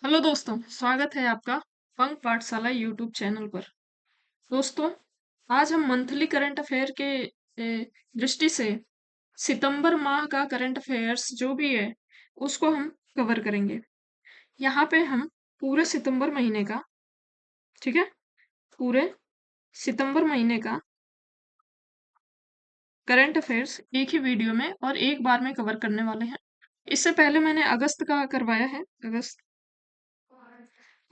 Hello दोस्तों, स्वागत है आपका पंक पाठशाला यूट्यूब चैनल पर। दोस्तों, आज हम मंथली करंट अफेयर के दृष्टि से सितंबर माह का करंट अफेयर्स जो भी है उसको हम कवर करेंगे। यहाँ पे हम पूरे सितंबर महीने का, ठीक है, पूरे सितंबर महीने का करंट अफेयर्स एक ही वीडियो में और एक बार में कवर करने वाले हैं। इससे पहले मैंने अगस्त का करवाया है।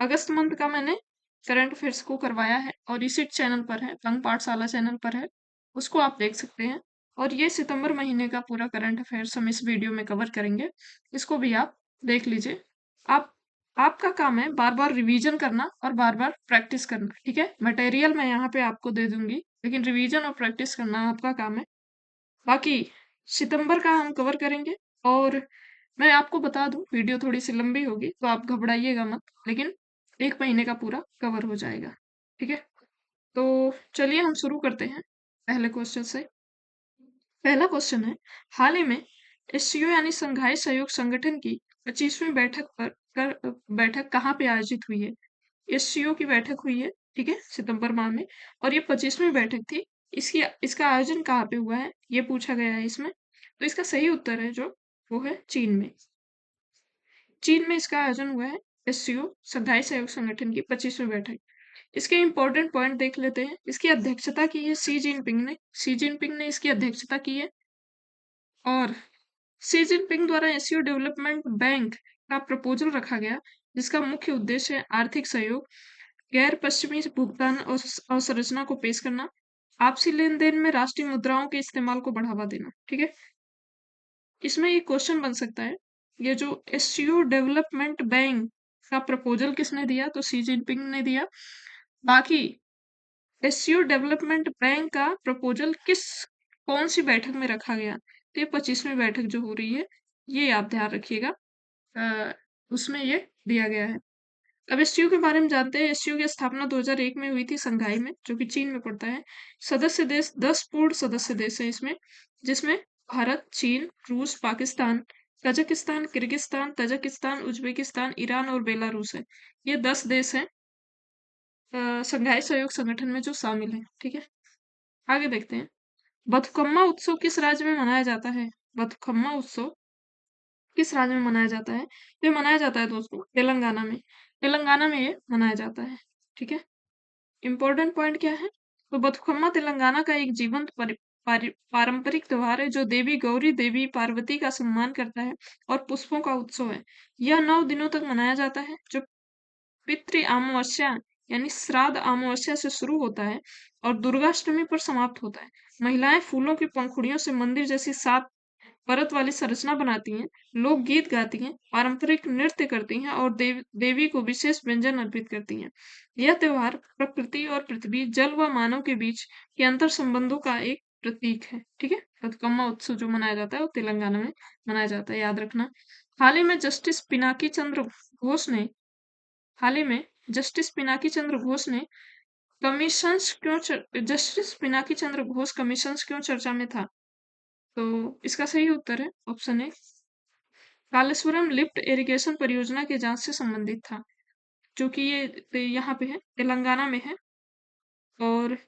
अगस्त मंथ का मैंने करंट अफेयर्स को करवाया है और इसी चैनल पर है, पंग पाठशाला चैनल पर है, उसको आप देख सकते हैं। और ये सितंबर महीने का पूरा करंट अफेयर्स हम इस वीडियो में कवर करेंगे, इसको भी आप देख लीजिए। आप आपका काम है बार बार रिवीजन करना और बार बार प्रैक्टिस करना, ठीक है। मटेरियल मैं यहाँ पे आपको दे दूंगी, लेकिन रिवीजन और प्रैक्टिस करना आपका काम है। बाकी सितंबर का हम कवर करेंगे। और मैं आपको बता दूं, वीडियो थोड़ी सी लंबी होगी तो आप घबराइएगा मत, लेकिन एक महीने का पूरा कवर हो जाएगा, ठीक है। तो चलिए हम शुरू करते हैं पहले क्वेश्चन से। पहला क्वेश्चन है, हाल ही में एससीओ यानी संघाई सहयोग संगठन की 25वीं बैठक कहाँ पे आयोजित हुई है। एससीओ की बैठक हुई है, ठीक है, सितंबर माह में। और ये 25वीं बैठक थी। इसकी इसका आयोजन कहाँ पे हुआ है ये पूछा गया है इसमें। तो इसका सही उत्तर है जो वो है चीन में। चीन में इसका आयोजन हुआ है, एससीओ शंघाई सहयोग संगठन की 25वीं बैठक। इसके इंपॉर्टेंट पॉइंट देख लेते हैं। इसकी अध्यक्षता की है सी जिनपिंग ने इसकी अध्यक्षता की है। और सी जिनपिंग द्वारा एससीओ डेवलपमेंट बैंक का प्रपोजल रखा गया, जिसका मुख्य उद्देश्य है आर्थिक सहयोग, गैर पश्चिमी भुगतान और अवसंरचना को पेश करना, आपसी लेन देन में राष्ट्रीय मुद्राओं के इस्तेमाल को बढ़ावा देना, ठीक है। इसमें ये क्वेश्चन बन सकता है, ये जो एससीओ डेवलपमेंट बैंक का प्रपोजल किसने दिया, तो सी जिनपिंग ने दिया। बाकी एससीओ डेवलपमेंट बैंक का प्रपोजल कौन सी बैठक में रखा गया, तो ये 25वीं बैठक जो हो रही है, ये आप ध्यान रखिएगा। उसमें ये दिया गया है। अब एससीओ के बारे में जानते हैं। एससीओ की स्थापना 2001 में हुई थी संघाई में, जो कि चीन में पड़ता है। सदस्य देश 10 पूर्ण सदस्य देश हैं इसमें, जिसमें भारत, चीन, रूस, Pakistan, Kazakhstan, Kyrgyzstan, Tajikistan, Uzbekistan, Iran और बेलारूस है। ये 10 देश हैं संघाई सहयोग संगठन में जो शामिल है, ठीक है। आगे देखते हैं, बथुकम्मा उत्सव किस राज्य में मनाया जाता है। बथुकम्मा उत्सव किस राज्य में मनाया जाता है। ये मनाया जाता है दोस्तों तेलंगाना में। तेलंगाना में ये मनाया जाता है, ठीक है। इम्पोर्टेंट पॉइंट क्या है, तो बथुकम्मा तेलंगाना का एक जीवंत पारंपरिक त्योहार है, जो देवी गौरी देवी पार्वती का सम्मान करता है और पुष्पों का उत्सव है। यह 9 दिनों तक मनाया जाता है, जो पितृ अमावस्या यानी श्राद्ध अमावस्या से शुरू होता है और दुर्गाष्टमी पर समाप्त होता है। महिलाएं फूलों की पंखुड़ियों से मंदिर जैसी 7 परत वाली संरचना बनाती हैं, लोक गीत गाती हैं, पारंपरिक नृत्य करती हैं और देवी को विशेष व्यंजन अर्पित करती हैं। यह त्योहार प्रकृति और पृथ्वी, जल व मानव के बीच के अंतर संबंधों का एक प्रतीक है, ठीक है। बతుకమ్మ उत्सव जो मनाया जाता है वो तेलंगाना में मनाया जाता है, याद रखना। हाल ही में जस्टिस पिनाकी चंद्र घोष ने हाल ही में जस्टिस पिनाकी चंद्र घोष ने जस्टिस पिनाकी चंद्र घोष कमीशंस क्यों चर्चा में था, तो इसका सही उत्तर है option A, Kaleshwaram lift irrigation परियोजना की जांच से संबंधित था, जो कि ये यहाँ पे है, तेलंगाना में है। और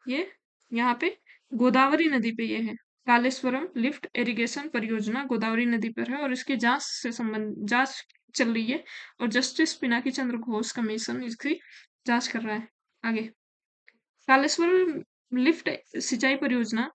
ये यहाँ पे गोदावरी नदी पे ये है। कालेश्वरम लिफ्ट इरिगेशन परियोजना गोदावरी नदी पर है और इसकी जांच चल रही है। और जस्टिस पिनाकी चंद्र घोष कमीशन इसकी जांच कर रहा है। आगे, कालेश्वरम लिफ्ट सिंचाई परियोजना,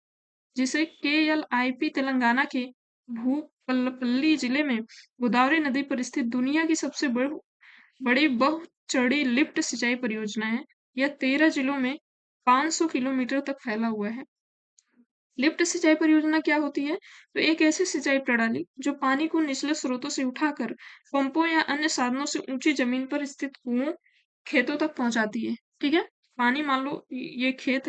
जिसे केएलआईपी तेलंगाना के भूपल्लपल्ली जिले में गोदावरी नदी पर स्थित दुनिया की सबसे बड़ी बहुचड़ी लिफ्ट सिंचाई परियोजना है। यह 13 जिलों में 500 किलोमीटर तक फैला हुआ है। लिफ्ट सिंचाई परियोजना क्या होती है, तो एक ऐसी सिंचाई प्रणाली जो पानी को निचले स्रोतों से उठाकर पंपों या अन्य साधनों से ऊंची जमीन पर स्थित कुओं, खेतों तक पहुंचाती है, ठीक है। पानी, मान लो ये खेत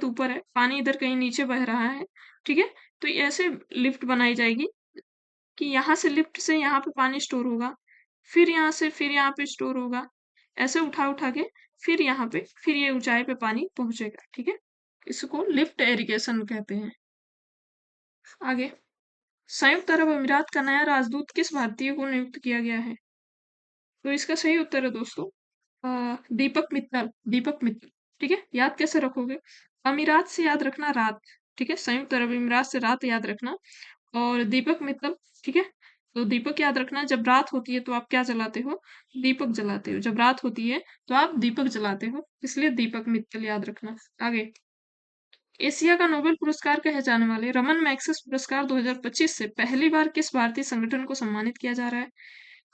ऊपर है, पानी इधर कहीं नीचे बह रहा है, ठीक है। तो ये ऐसे लिफ्ट बनाई जाएगी कि यहाँ से लिफ्ट से यहाँ पे पानी स्टोर होगा, फिर यहाँ से फिर यहाँ पे स्टोर होगा, ऐसे उठा उठा के फिर यहाँ पे फिर ये ऊंचाई पे पानी पहुंचेगा, ठीक है। इसको लिफ्ट इरिगेशन कहते हैं। आगे, संयुक्त अरब अमीरात का नया राजदूत किस भारतीय को नियुक्त किया गया है? तो इसका सही उत्तर है दोस्तों दीपक मित्तल। दीपक मित्तल। ठीक है, याद कैसे रखोगे? अमीरात से याद रखना रात। ठीक है, संयुक्त अरब अमीरात से रात याद रखना। और दीपक मित्तल। ठीक है, तो दीपक याद रखना, जब रात होती है तो आप क्या जलाते हो? दीपक जलाते हो। जब रात होती है तो आप दीपक जलाते हो, इसलिए दीपक मित्तल याद रखना। आगे, एशिया का नोबेल पुरस्कार कहे जाने वाले रमन मैग्सेस पुरस्कार 2025 से पहली बार किस भारतीय संगठन को सम्मानित किया जा रहा है?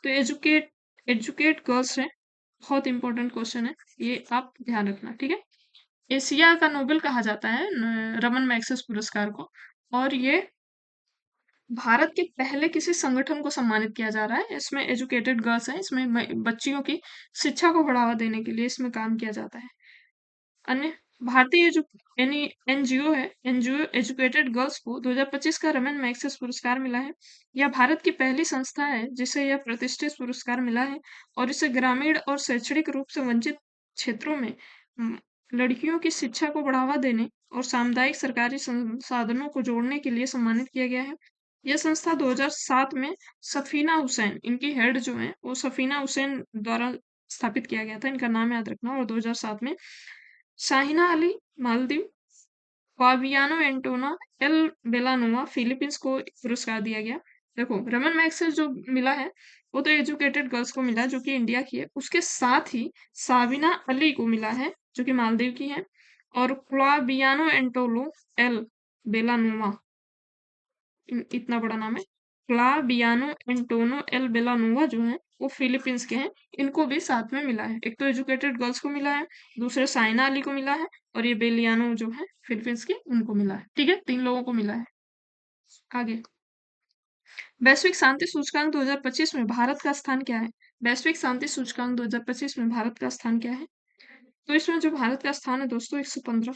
तो एजुकेट एजुकेट गर्ल्स है। बहुत इंपॉर्टेंट क्वेश्चन है, ये आप ध्यान रखना। ठीक है, एशिया का नोबेल कहा जाता है रमन मैग्सेस पुरस्कार को, और ये भारत के पहले किसी संगठन को सम्मानित किया जा रहा है। इसमें एजुकेटेड गर्ल्स हैं, इसमें बच्चियों की शिक्षा को बढ़ावा देने के लिए इसमें काम किया जाता है। अन्य भारतीय जो एनजीओ है, एनजीओ एजुकेटेड गर्ल्स को 2025 का रमन मैग्सेस पुरस्कार मिला है। यह भारत की पहली संस्था है जिसे यह प्रतिष्ठित पुरस्कार मिला है, और इसे ग्रामीण और शैक्षणिक रूप से वंचित क्षेत्रों में उम, लड़कियों की शिक्षा को बढ़ावा देने और सामुदायिक सरकारी संसाधनों को जोड़ने के लिए सम्मानित किया गया है। यह संस्था 2007 में सफीना हुसैन, इनकी हेड जो है वो सफीना हुसैन द्वारा स्थापित किया गया था, इनका नाम याद रखना। और 2007 में Shahina Ali Maldives, Fabiano Antona L Bellanova Philippines को पुरस्कार दिया गया। देखो, रमन मैग्सेस जो मिला है वो तो एजुकेटेड गर्ल्स को मिला जो कि इंडिया की है, उसके साथ ही साबिना अली को मिला है जो कि मालदीव की है, और फ्लाबियानो एंटोलो एल बेलानोवा, इतना बड़ा नाम है, फ्लाबियानो एंटोनो एल बेलानोवा जो है वो फिलीपींस के हैं। इनको भी साथ में मिला है, एक तो एजुकेटेड गर्ल्स को मिला है, दूसरे साइना अली को मिला है, और ये बेलियानो जो है फिलीपींस के, उनको मिला है। ठीक है, 3 लोगों को मिला है। आगे, वैश्विक शांति सूचकांक 2025 में भारत का स्थान क्या है? वैश्विक शांति सूचकांक 2025 में भारत का स्थान क्या है? तो इसमें जो भारत का स्थान है दोस्तों 115,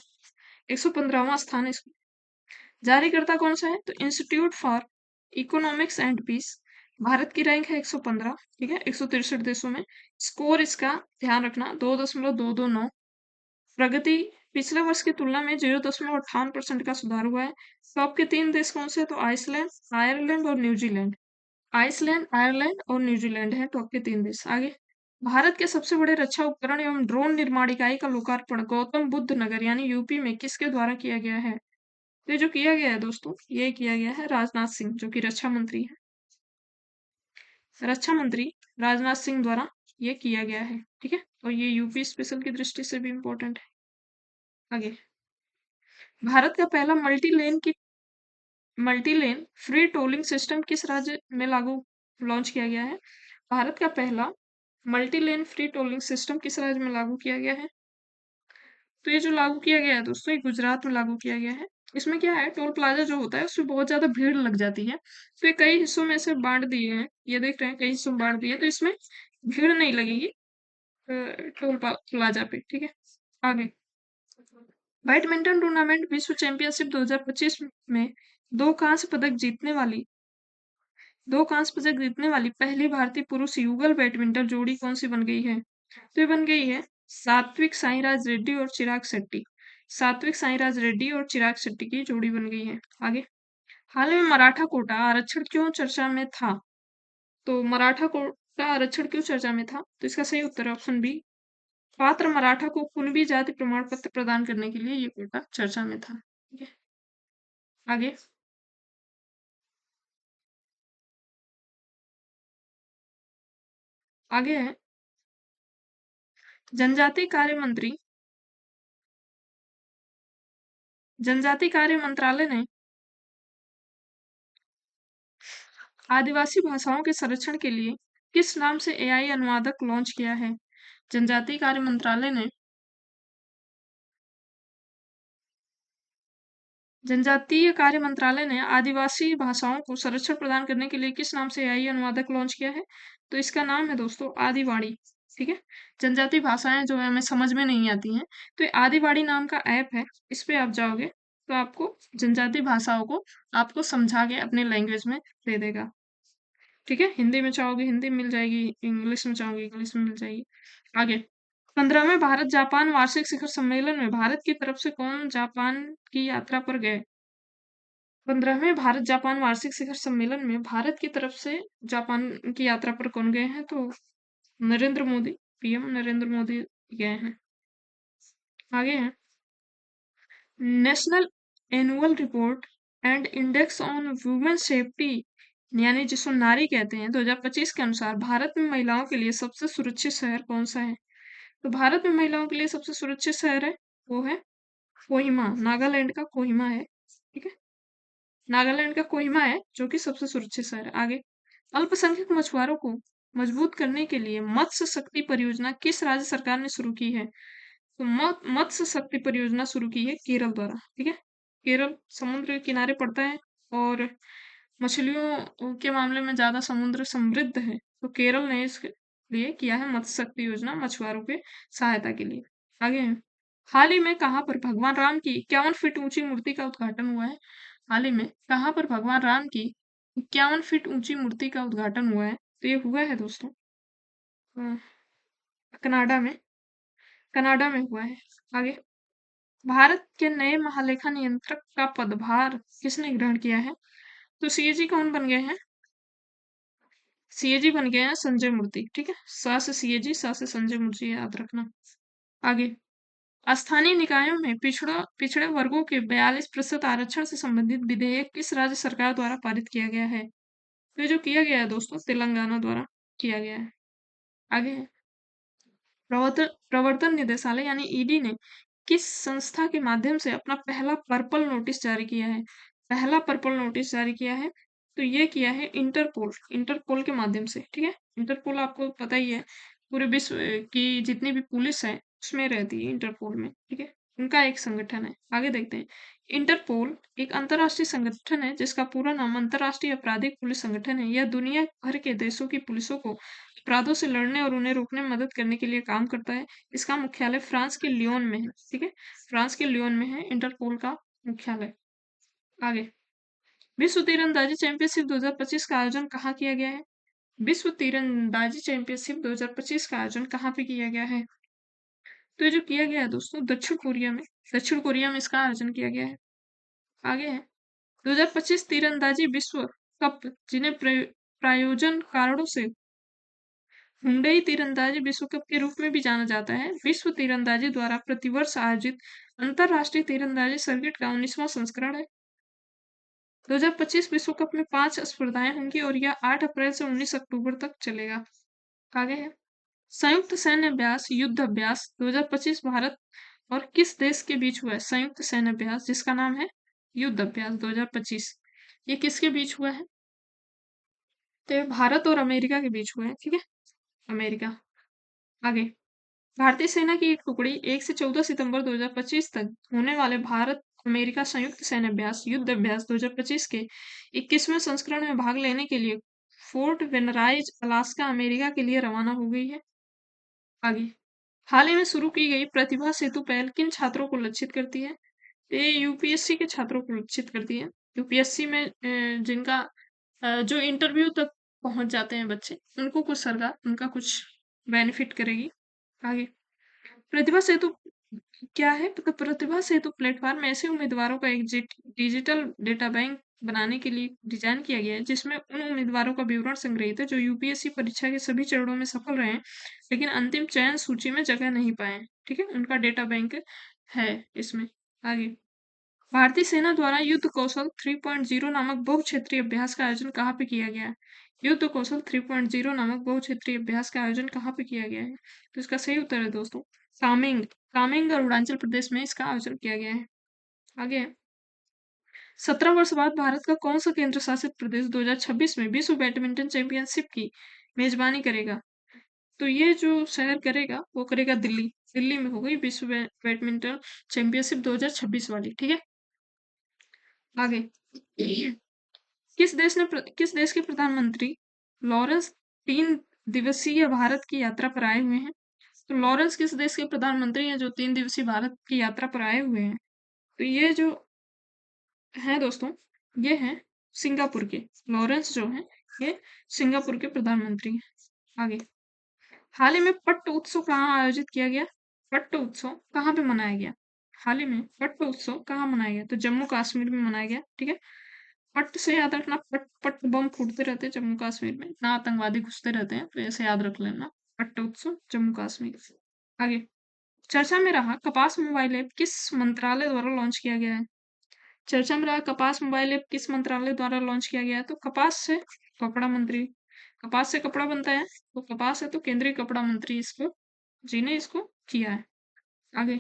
115वां स्थान है। जारीकर्ता कौन सा है? तो institute for economics and peace. Bharat की रैंक है 115। ठीक है, 163 देशों में। स्कोर इसका ध्यान रखना 2.229। प्रगति पिछले वर्ष की तुलना में 0.58% का सुधार हुआ है। टॉप के 3 देश कौन से? तो आइसलैंड, आयरलैंड और न्यूजीलैंड। आइसलैंड, आयरलैंड और न्यूजीलैंड है टॉप के 3 देश। आगे, भारत के सबसे बड़े रक्षा उपकरण एवं ड्रोन निर्माण इकाई का लोकार्पण गौतम बुद्ध नगर यानी यूपी में किसके द्वारा किया गया है? तो ये जो किया गया है दोस्तों, ये किया गया है राजनाथ सिंह, जो कि रक्षा मंत्री है। रक्षा मंत्री राजनाथ सिंह द्वारा ये किया गया है। ठीक है, और ये यूपी स्पेशल की दृष्टि से भी इम्पोर्टेंट है। आगे, भारत का पहला multi lane free tolling system किस राज्य में लागू लॉन्च किया गया है? भारत का पहला multi lane free tolling system किस राज्य में लागू किया गया है? तो ये जो लागू किया गया है दोस्तों, ये गुजरात में लागू किया गया है। इसमें क्या है, टोल प्लाजा जो होता है उसमें बहुत ज्यादा भीड़ लग जाती है, तो ये कई हिस्सों में ऐसे बांट दिए हैं। ये देख रहे हैं, कई हिस्सों में बांट दिए, तो इसमें भीड़ नहीं लगेगी प्लाजा पे। ठीक है, आगे, बैडमिंटन टूर्नामेंट विश्व चैंपियनशिप 2025 में दो कांस्य पदक जीतने वाली दो कांस्य पदक जीतने वाली पहली भारतीय पुरुष युगल बैडमिंटन जोड़ी कौन सी बन गई है? तो ये बन गई है सात्विक साईराज रेड्डी और चिराग शेट्टी। सात्विक साईराज रेड्डी और चिराग शेट्टी की जोड़ी बन गई है। आगे, हाल में मराठा कोटा आरक्षण क्यों चर्चा में था? तो मराठा कोटा आरक्षण क्यों चर्चा में था? तो इसका सही उत्तर है ऑप्शन बी, पात्र मराठा को कुणबी जाति प्रमाण पत्र प्रदान करने के लिए ये कोटा चर्चा में था। ठीक है, आगे, आगे है, जनजातीय कार्य मंत्री जनजाति कार्य मंत्रालय ने आदिवासी भाषाओं के संरक्षण के लिए किस नाम से एआई अनुवादक लॉन्च किया है? जनजातीय कार्य मंत्रालय ने जनजातीय कार्य मंत्रालय ने आदिवासी भाषाओं को संरक्षण प्रदान करने के लिए किस नाम से एआई अनुवादक लॉन्च किया है? तो इसका नाम है दोस्तों आदिवाड़ी। ठीक है, जनजातीय भाषाएं जो है हमें समझ में नहीं आती हैं, तो ये आदिवाड़ी नाम का ऐप है, इस पे आप जाओगे तो आपको जनजातीय भाषाओं को आपको समझा के अपने लैंग्वेज में दे देगा। ठीक है, हिंदी में चाहोगे हिंदी मिल जाएगी, इंग्लिश में चाहोगे इंग्लिश में मिल जाएगी। आगे, 15वें भारत जापान वार्षिक शिखर सम्मेलन में भारत की तरफ से कौन जापान की यात्रा पर गए? 15वें भारत जापान वार्षिक शिखर सम्मेलन में भारत की तरफ से जापान की यात्रा पर कौन गए हैं? तो नरेंद्र मोदी, पीएम नरेंद्र मोदी गए हैं। आगे है national annual report and index on women safety, यानी जिसको नारी कहते हैं, 2025 के अनुसार भारत में महिलाओं के लिए सबसे सुरक्षित शहर कौन सा है? तो भारत में महिलाओं के लिए सबसे सुरक्षित शहर है वो है कोहिमा, नागालैंड का कोहिमा है। ठीक है, नागालैंड का कोहिमा है जो कि सबसे सुरक्षित शहर है। आगे, अल्पसंख्यक मछुआरों को मजबूत करने के लिए मत्स्य शक्ति परियोजना किस राज्य सरकार ने शुरू की है? तो मत्स्य शक्ति परियोजना शुरू की है केरल द्वारा। ठीक है, केरल समुद्र के किनारे पड़ता है और मछलियों के मामले में ज्यादा समुद्र समृद्ध है, तो केरल ने इसके लिए किया है मत्स्य शक्ति योजना मछुआरों के सहायता के लिए। आगे है, हाल ही में कहाँ पर भगवान राम की 51 फीट ऊंची मूर्ति का उद्घाटन हुआ है? हाल ही में कहाँ पर भगवान राम की 51 फीट ऊंची मूर्ति का उद्घाटन हुआ है? तो ये हुआ है दोस्तों कनाडा में, कनाडा में हुआ है। आगे, भारत के नए महालेखा नियंत्रक का पदभार किसने ग्रहण किया है? तो सीएजी कौन बन गए हैं? सीएजी बन गए हैं संजय मूर्ति। ठीक है, सा से सीएजी, सा से संजय मूर्ति, याद रखना। आगे, स्थानीय निकायों में पिछड़े वर्गों के 42% आरक्षण से संबंधित विधेयक किस राज्य सरकार द्वारा पारित किया गया है? तो ये जो किया गया है दोस्तों, तेलंगाना द्वारा किया गया है। आगे है, प्रवर्तन निदेशालय यानी ईडी ने किस संस्था के माध्यम से अपना पहला पर्पल नोटिस जारी किया है? पहला पर्पल नोटिस जारी किया है तो ये किया है इंटरपोल, इंटरपोल के माध्यम से। ठीक है, इंटरपोल आपको पता ही है, पूरे विश्व की जितनी भी पुलिस है उसमें रहती है इंटरपोल में। ठीक है, उनका एक संगठन है। आगे देखते हैं, इंटरपोल एक अंतरराष्ट्रीय संगठन है जिसका पूरा नाम अंतरराष्ट्रीय आपराधिक पुलिस संगठन है। यह दुनिया भर के देशों की पुलिसों को अपराधों से लड़ने और उन्हें रोकने में मदद करने के लिए काम करता है। इसका मुख्यालय फ्रांस के लियोन में है। ठीक है, फ्रांस के लियोन में है इंटरपोल का मुख्यालय। आगे, विश्व तीरंदाजी चैंपियनशिप 2025 का आयोजन कहाँ किया गया है? विश्व तीरंदाजी चैंपियनशिप 2025 का आयोजन कहाँ पे किया गया है? तो ये जो किया गया है दोस्तों दक्षिण कोरिया में, दक्षिण कोरिया में इसका आयोजन किया गया है। आगे है 2025 तीरंदाजी विश्व कप, जिन्हें प्रायोजन कारणों से हुंडई तीरंदाजी विश्व कप के रूप में भी जाना जाता है, विश्व तीरंदाजी द्वारा प्रतिवर्ष आयोजित अंतरराष्ट्रीय तीरंदाजी सर्किट का 19वां संस्करण है। 2025 विश्व कप में 5 स्पर्धाएं होंगी और यह 8 अप्रैल से 19 अक्टूबर तक चलेगा। आगे है संयुक्त सैन्य अभ्यास युद्ध अभ्यास 2025 भारत और किस देश के बीच हुआ है? संयुक्त सैन्य अभ्यास जिसका नाम है युद्ध अभ्यास 2025, ये किसके बीच हुआ है? तो ये भारत और अमेरिका के बीच हुआ है। ठीक है, अमेरिका। आगे, भारतीय सेना की एक टुकड़ी 1 से 14 सितंबर 2025 तक होने वाले भारत अमेरिका संयुक्त सैन्य अभ्यास युद्ध अभ्यास 2025 के 21वें संस्करण में भाग लेने के लिए फोर्ट वेनराइज अलास्का अमेरिका के लिए रवाना हो गई है। आगे, हाल ही में शुरू की गई प्रतिभा सेतु पहल किन छात्रों को लक्षित करती है? ये यूपीएससी के छात्रों को लक्षित करती है। यूपीएससी में जिनका जो इंटरव्यू तक पहुंच जाते हैं बच्चे, उनको कुछ सरकार उनका कुछ बेनिफिट करेगी। आगे, प्रतिभा सेतु क्या है? तो प्रतिभा सेतु प्लेटफॉर्म ऐसे उम्मीदवारों का एक डिजिटल डेटा बैंक बनाने के लिए डिजाइन किया गया है जिसमें उन उम्मीदवारों का विवरण संग्रहित है जो यूपीएससी परीक्षा के सभी चरणों में सफल रहे हैं लेकिन अंतिम चयन सूची में जगह नहीं पाए। ठीक है, उनका डेटा बैंक है इसमें। आगे, भारतीय सेना द्वारा युद्ध कौशल 3.0 नामक बहुक्षेत्रीय अभ्यास का आयोजन कहाँ पे किया गया है? युद्ध कौशल 3.0 नामक बहुक्षेत्रीय अभ्यास का आयोजन कहाँ पे किया गया है? तो इसका सही उत्तर है दोस्तों कामेंग, कामेंग अरुणाचल प्रदेश में इसका आयोजन किया गया है। आगे, 17 वर्ष बाद भारत का कौन सा केंद्र शासित प्रदेश 2026 में विश्व बैडमिंटन चैंपियनशिप की मेजबानी करेगा? तो ये जो शहर करेगा वो करेगा दिल्ली, दिल्ली में हो गई विश्व बैडमिंटन चैंपियनशिप 2026 वाली। ठीक है, आगे, किस देश के प्रधानमंत्री लॉरेंस 3 दिवसीय भारत की यात्रा पर आए हुए हैं? तो लॉरेंस किस देश के प्रधानमंत्री हैं जो 3 दिवसीय भारत की यात्रा पर आए हुए हैं? तो ये जो है दोस्तों, ये है सिंगापुर के, लॉरेंस जो है ये सिंगापुर के प्रधानमंत्री हैं। आगे, हाल ही में पट्ट उत्सव कहाँ आयोजित किया गया? पट्ट उत्सव कहाँ पे मनाया गया? हाल ही में पट्ट उत्सव कहाँ मनाया गया? तो जम्मू कश्मीर में मनाया गया। ठीक है, पट से याद रखना, पट पट बम फूटते रहते हैं जम्मू कश्मीर में, ना आतंकवादी घुसते रहते हैं, तो ऐसे याद रख लेना। पट्ट उत्सव जम्मू कश्मीर। आगे चर्चा में रहा कपास मोबाइल ऐप किस मंत्रालय द्वारा लॉन्च किया गया है। चर्चा में रहा कपास मोबाइल ऐप किस मंत्रालय द्वारा लॉन्च किया गया है, तो कपास से कपड़ा मंत्री, कपास से कपड़ा बनता है तो कपास है, तो केंद्रीय कपड़ा मंत्री इसको जी ने इसको किया है। आगे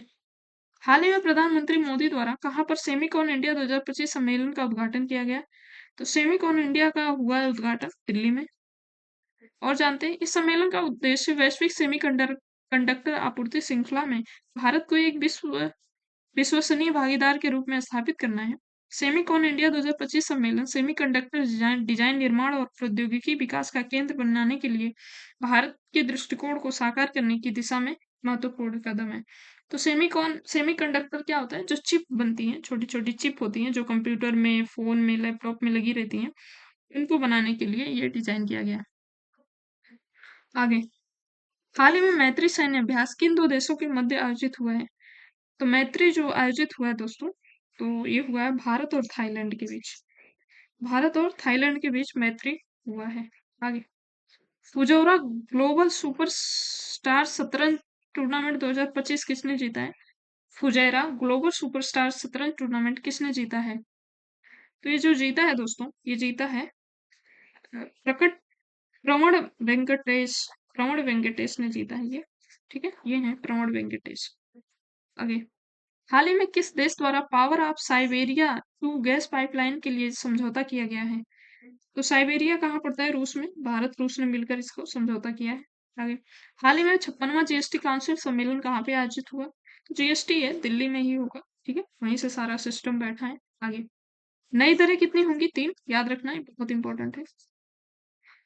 हाल ही में प्रधानमंत्री मोदी द्वारा कहाँ पर सेमिकॉन इंडिया 2025 सम्मेलन का उद्घाटन किया गया, तो सेमिकॉन इंडिया का हुआ है उद्घाटन दिल्ली में। और जानते हैं इस सम्मेलन का उद्देश्य वैश्विक कंडक्टर आपूर्ति श्रृंखला में भारत को एक विश्वसनीय भागीदार के रूप में स्थापित करना है। सेमिकॉन इंडिया 2025 सम्मेलन सेमीकंडक्टर डिजाइन निर्माण और प्रौद्योगिकी विकास का केंद्र बनाने के लिए भारत के दृष्टिकोण को साकार करने की दिशा में महत्वपूर्ण कदम है। तो सेमीकंडक्टर क्या होता है, जो चिप बनती हैं, छोटी छोटी चिप होती हैं जो कंप्यूटर में, फोन में, लैपटॉप में लगी रहती हैं, इनको बनाने के लिए ये डिजाइन किया गया है। आगे हाल ही में मैत्री सैन्य अभ्यास किन दो देशों के मध्य आयोजित हुआ है, तो मैत्री जो आयोजित हुआ है दोस्तों, तो ये हुआ है भारत और थाईलैंड के बीच। भारत और थाईलैंड के बीच मैत्री हुआ है। आगे फुजौरा ग्लोबल सुपर स्टार शतरंज टूर्नामेंट 2025 किसने जीता है। फुजैरा ग्लोबल सुपरस्टार शतरंज टूर्नामेंट किसने जीता है, तो ये जो जीता है दोस्तों, ये जीता है प्रकट प्रवण वेंकटेश, प्रवण वेंकटेश ने जीता है ये। ठीक है, ये है प्रवण वेंकटेश। आगे हाल ही में किस देश द्वारा power of Siberia two gas pipeline के लिए समझौता किया गया है, तो साइबेरिया कहाँ पड़ता है, रूस में। भारत रूस ने मिलकर इसको समझौता किया है। आगे हाल ही में 56वां जीएसटी काउंसिल सम्मेलन कहाँ पे आयोजित हुआ, तो जीएसटी है दिल्ली में ही होगा। ठीक है, वहीं से सारा सिस्टम बैठा है। आगे नई दरें कितनी होंगी, 3, याद रखना है, बहुत इंपॉर्टेंट है।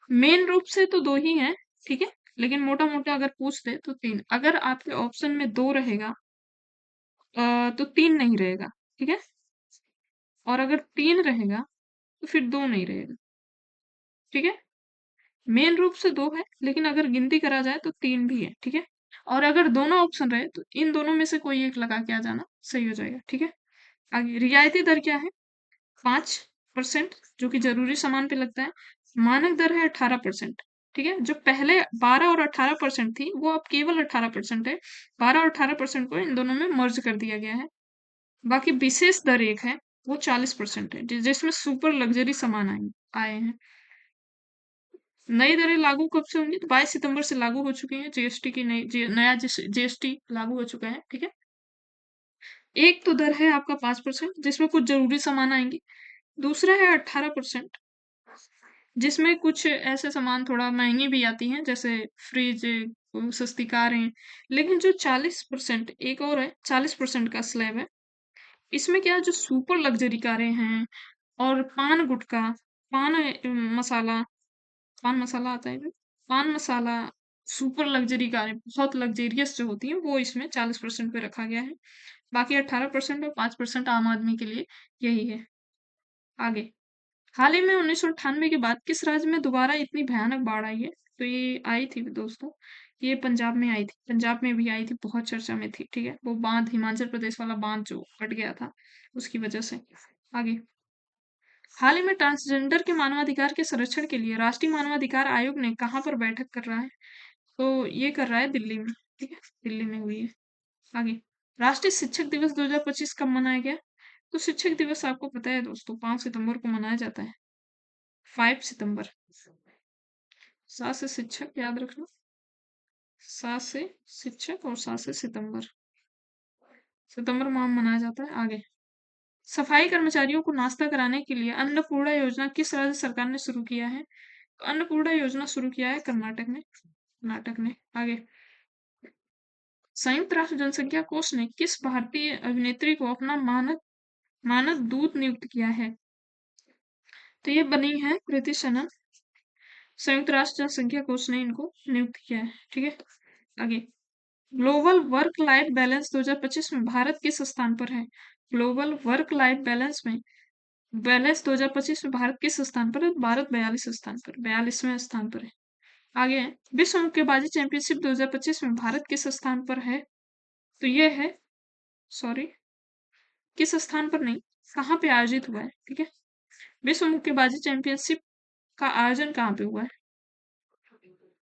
मेन रूप से तो 2 ही हैं, ठीक है, लेकिन मोटा मोटा अगर पूछ दे तो 3। अगर आपके ऑप्शन में 2 रहेगा तो 3 नहीं रहेगा। ठीक है, और अगर 3 रहेगा तो फिर 2 नहीं रहेगा। ठीक है, मेन रूप से 2 है, लेकिन अगर गिनती करा जाए तो 3 भी है। ठीक है, और अगर दोनों ऑप्शन रहे तो इन दोनों में से कोई एक लगा के आ जाना, सही हो जाएगा। ठीक है, आगे रियायती दर क्या है, 5%, जो कि जरूरी सामान पे लगता है। मानक दर है 18%। ठीक है, जो पहले 12 और 18% थी वो अब केवल 18% है। 12 और 18% को इन दोनों में मर्ज कर दिया गया है। बाकी विशेष दर एक है, वो 40% है, जिसमें सुपर लग्जरी सामान आए हैं। नई दरें लागू कब से होंगी, तो 22 सितंबर से लागू हो चुकी हैं। जीएसटी की नया जीएसटी लागू हो चुका है। ठीक है, एक तो दर है आपका 5%, जिसमें कुछ जरूरी सामान आएंगे। दूसरा है 18%, जिसमें कुछ ऐसे सामान थोड़ा महंगी भी आती हैं, जैसे फ्रिज, सस्ती कारें। लेकिन जो 40%, एक और है 40% का स्लैब है, इसमें क्या है, जो सुपर लग्जरी कारें हैं और पान गुटखा, पान मसाला, पान मसाला आता है जो, पान मसाला, सुपर लग्जरी कारें बहुत लग्जेरियस जो होती हैं, वो इसमें 40% पे रखा गया है। बाकी 18% और 5% आम आदमी के लिए यही है। आगे हाल ही में 1998 के बाद किस राज्य में दोबारा इतनी भयानक बाढ़ आई है, तो ये आई थी दोस्तों, ये पंजाब में आई थी, पंजाब में भी आई थी, बहुत चर्चा में थी। ठीक है, वो बांध, हिमाचल प्रदेश वाला बांध जो फट गया था, उसकी वजह से। आगे हाल ही में ट्रांसजेंडर के मानवाधिकार के संरक्षण के लिए राष्ट्रीय मानवाधिकार आयोग ने कहाँ पर बैठक कर रहा है, तो ये कर रहा है दिल्ली में। ठीक है, दिल्ली में हुई है। आगे राष्ट्रीय शिक्षक दिवस 2025 कब मनाया गया, तो शिक्षक दिवस आपको पता है दोस्तों 5 सितंबर को मनाया जाता है। 5 सितंबर, सा से शिक्षक याद रखना, सा से शिक्षक और सा से सितंबर, सितंबर माह में मनाया जाता है। आगे सफाई कर्मचारियों को नाश्ता कराने के लिए अन्नपूर्णा योजना किस राज्य सरकार ने शुरू किया है, तो अन्नपूर्णा योजना शुरू किया है कर्नाटक ने, कर्नाटक ने। आगे संयुक्त राष्ट्र जनसंख्या कोष ने किस भारतीय अभिनेत्री को अपना मानक मानक दूत नियुक्त किया है, तो ये बनी है कृति सनन। संयुक्त राष्ट्र जनसंख्या कोष ने इनको नियुक्त किया है। ठीक है, आगे ग्लोबल वर्क लाइफ बैलेंस 2025 में भारत किस स्थान पर है, ग्लोबल वर्क लाइफ बैलेंस 2025 में भारत किस स्थान पर है, भारत 42 स्थान पर, 42वें स्थान पर है। आगे है विश्व मुक्केबाजी चैंपियनशिप 2025 में भारत किस स्थान पर है, तो ये है, सॉरी, किस स्थान पर नहीं, कहाँ पे आयोजित हुआ है। ठीक है, विश्व मुक्केबाजी चैंपियनशिप का आयोजन कहाँ पे हुआ है?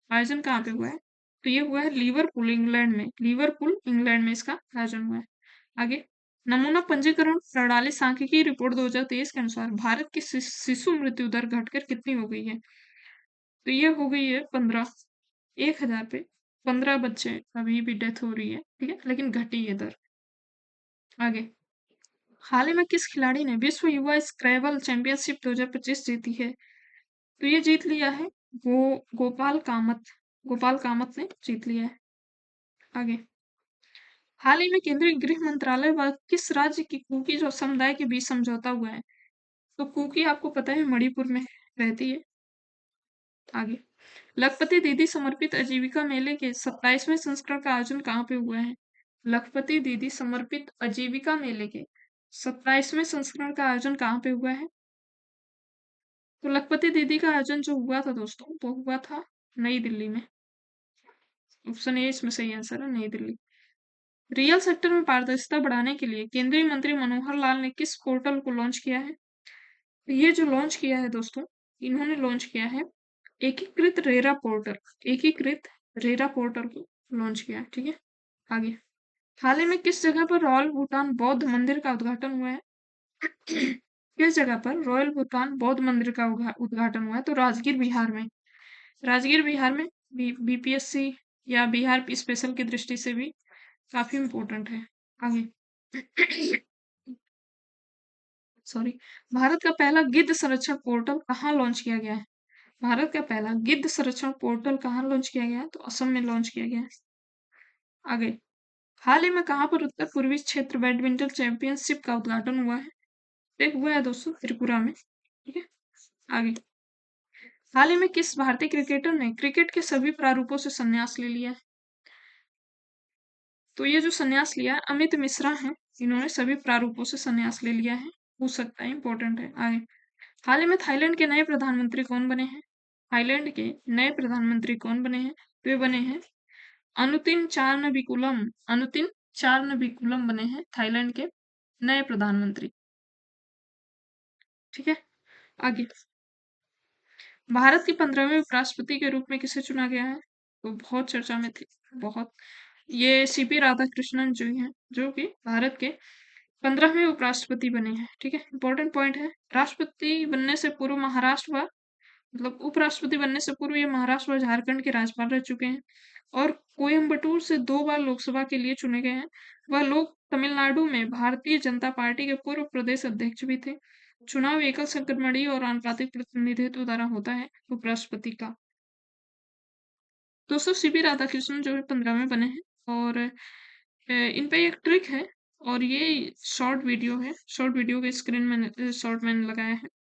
आयोजन कहाँ पे हुआ है? तो ये हुआ है लिवरपूल इंग्लैंड में। लिवरपूल इंग्लैंड में इसका आयोजन हुआ है। आगे, नमूना पंजीकरण प्रणाली सांख्यिकी रिपोर्ट 2023 के अनुसार भारत की शिशु मृत्यु दर घटकर कितनी हो गई है? तो ये हो गई है 15, 1000 पे 15 बच्चे अभी भी डेथ हो रही है, ठीक है, लेकिन घटी है दर। आगे, हाल ही में किस खिलाड़ी ने विश्व युवा स्क्रैबल चैंपियनशिप 2025 जीती है? तो ये जीत लिया है गोपाल कामत। गोपाल कामत ने जीत लिया है। आगे, हाल ही में केंद्रीय गृह मंत्रालय व किस राज्य की कुकी जो समुदाय के बीच समझौता हुआ है? तो कुकी आपको पता है मणिपुर में रहती है। आगे, लखपति दीदी समर्पित आजीविका मेले के 27वें संस्करण का आयोजन कहाँ पे हुआ है? लखपति दीदी समर्पित आजीविका मेले के 27वें संस्करण का आयोजन कहाँ पे हुआ है? तो लखपति दीदी का आयोजन जो हुआ था दोस्तों, वो हुआ था नई दिल्ली में। ऑप्शन ए इसमें सही आंसर है, नई दिल्ली। रियल सेक्टर में पारदर्शिता बढ़ाने के लिए केंद्रीय मंत्री मनोहर लाल ने किस पोर्टल को लॉन्च किया है? तो ये जो लॉन्च किया है दोस्तों, इन्होंने लॉन्च किया है एकीकृत रेरा पोर्टल। एकीकृत रेरा पोर्टल को लॉन्च किया है, ठीक है। आगे, हाल ही में किस जगह पर रॉयल भूटान बौद्ध मंदिर का उद्घाटन हुआ है? किस जगह पर रॉयल भूटान बौद्ध मंदिर का उद्घाटन हुआ है? तो राजगीर बिहार में। राजगीर बिहार में बीपीएससी या बिहार स्पेशल की दृष्टि से भी काफी इम्पोर्टेंट है। आगे, सॉरी, भारत का पहला गिद्ध संरक्षण पोर्टल कहाँ लॉन्च किया गया है? भारत का पहला गिद्ध संरक्षण पोर्टल कहाँ लॉन्च किया गया है? तो असम में लॉन्च किया गया है। आगे, हाल ही में कहाँ पर उत्तर पूर्वी क्षेत्र बैडमिंटन चैंपियनशिप का उद्घाटन हुआ है? एक हुआ है दोस्तों त्रिपुरा में, ठीक है। आगे, हाल ही में किस भारतीय क्रिकेटर ने क्रिकेट के सभी प्रारूपों से संन्यास ले लिया है? तो ये जो संन्यास लिया है अमित मिश्रा हैं, इन्होंने सभी प्रारूपों से संन्यास ले लिया है। पूछ सकता है, इंपॉर्टेंट है। आगे, हाल ही में थाईलैंड के नए प्रधानमंत्री कौन बने हैं? थाईलैंड के नए प्रधानमंत्री कौन बने हैं? तो ये बने हैं अनुतिन चारनबीकुलम। अनुतिन चारनबीकुलम बने हैं थाईलैंड के नए प्रधानमंत्री, ठीक है। आगे, भारत के 15वें उपराष्ट्रपति के रूप में किसे चुना गया है? तो बहुत चर्चा में थी, बहुत, ये सीपी राधाकृष्णन जी हैं, जो कि भारत के 15वें उपराष्ट्रपति बने हैं, ठीक है। इंपॉर्टेंट पॉइंट है, राष्ट्रपति बनने से पूर्व महाराष्ट्र व मतलब उपराष्ट्रपति बनने से पूर्व ये महाराष्ट्र और झारखंड के राज्यपाल रह चुके हैं और कोयम्बटूर से 2 बार लोकसभा के लिए चुने गए हैं। वह लोग तमिलनाडु में भारतीय जनता पार्टी के पूर्व प्रदेश अध्यक्ष भी थे। चुनाव एकल संक्रमणीय और आनुपातिक प्रतिनिधित्व द्वारा होता है उपराष्ट्रपति का। दोस्तों सीपी राधाकृष्णन जो है 15वें बने हैं और इन पे एक ट्रिक है और ये शॉर्ट वीडियो है। शॉर्ट वीडियो के स्क्रीन में शॉर्ट मैंने लगाया है।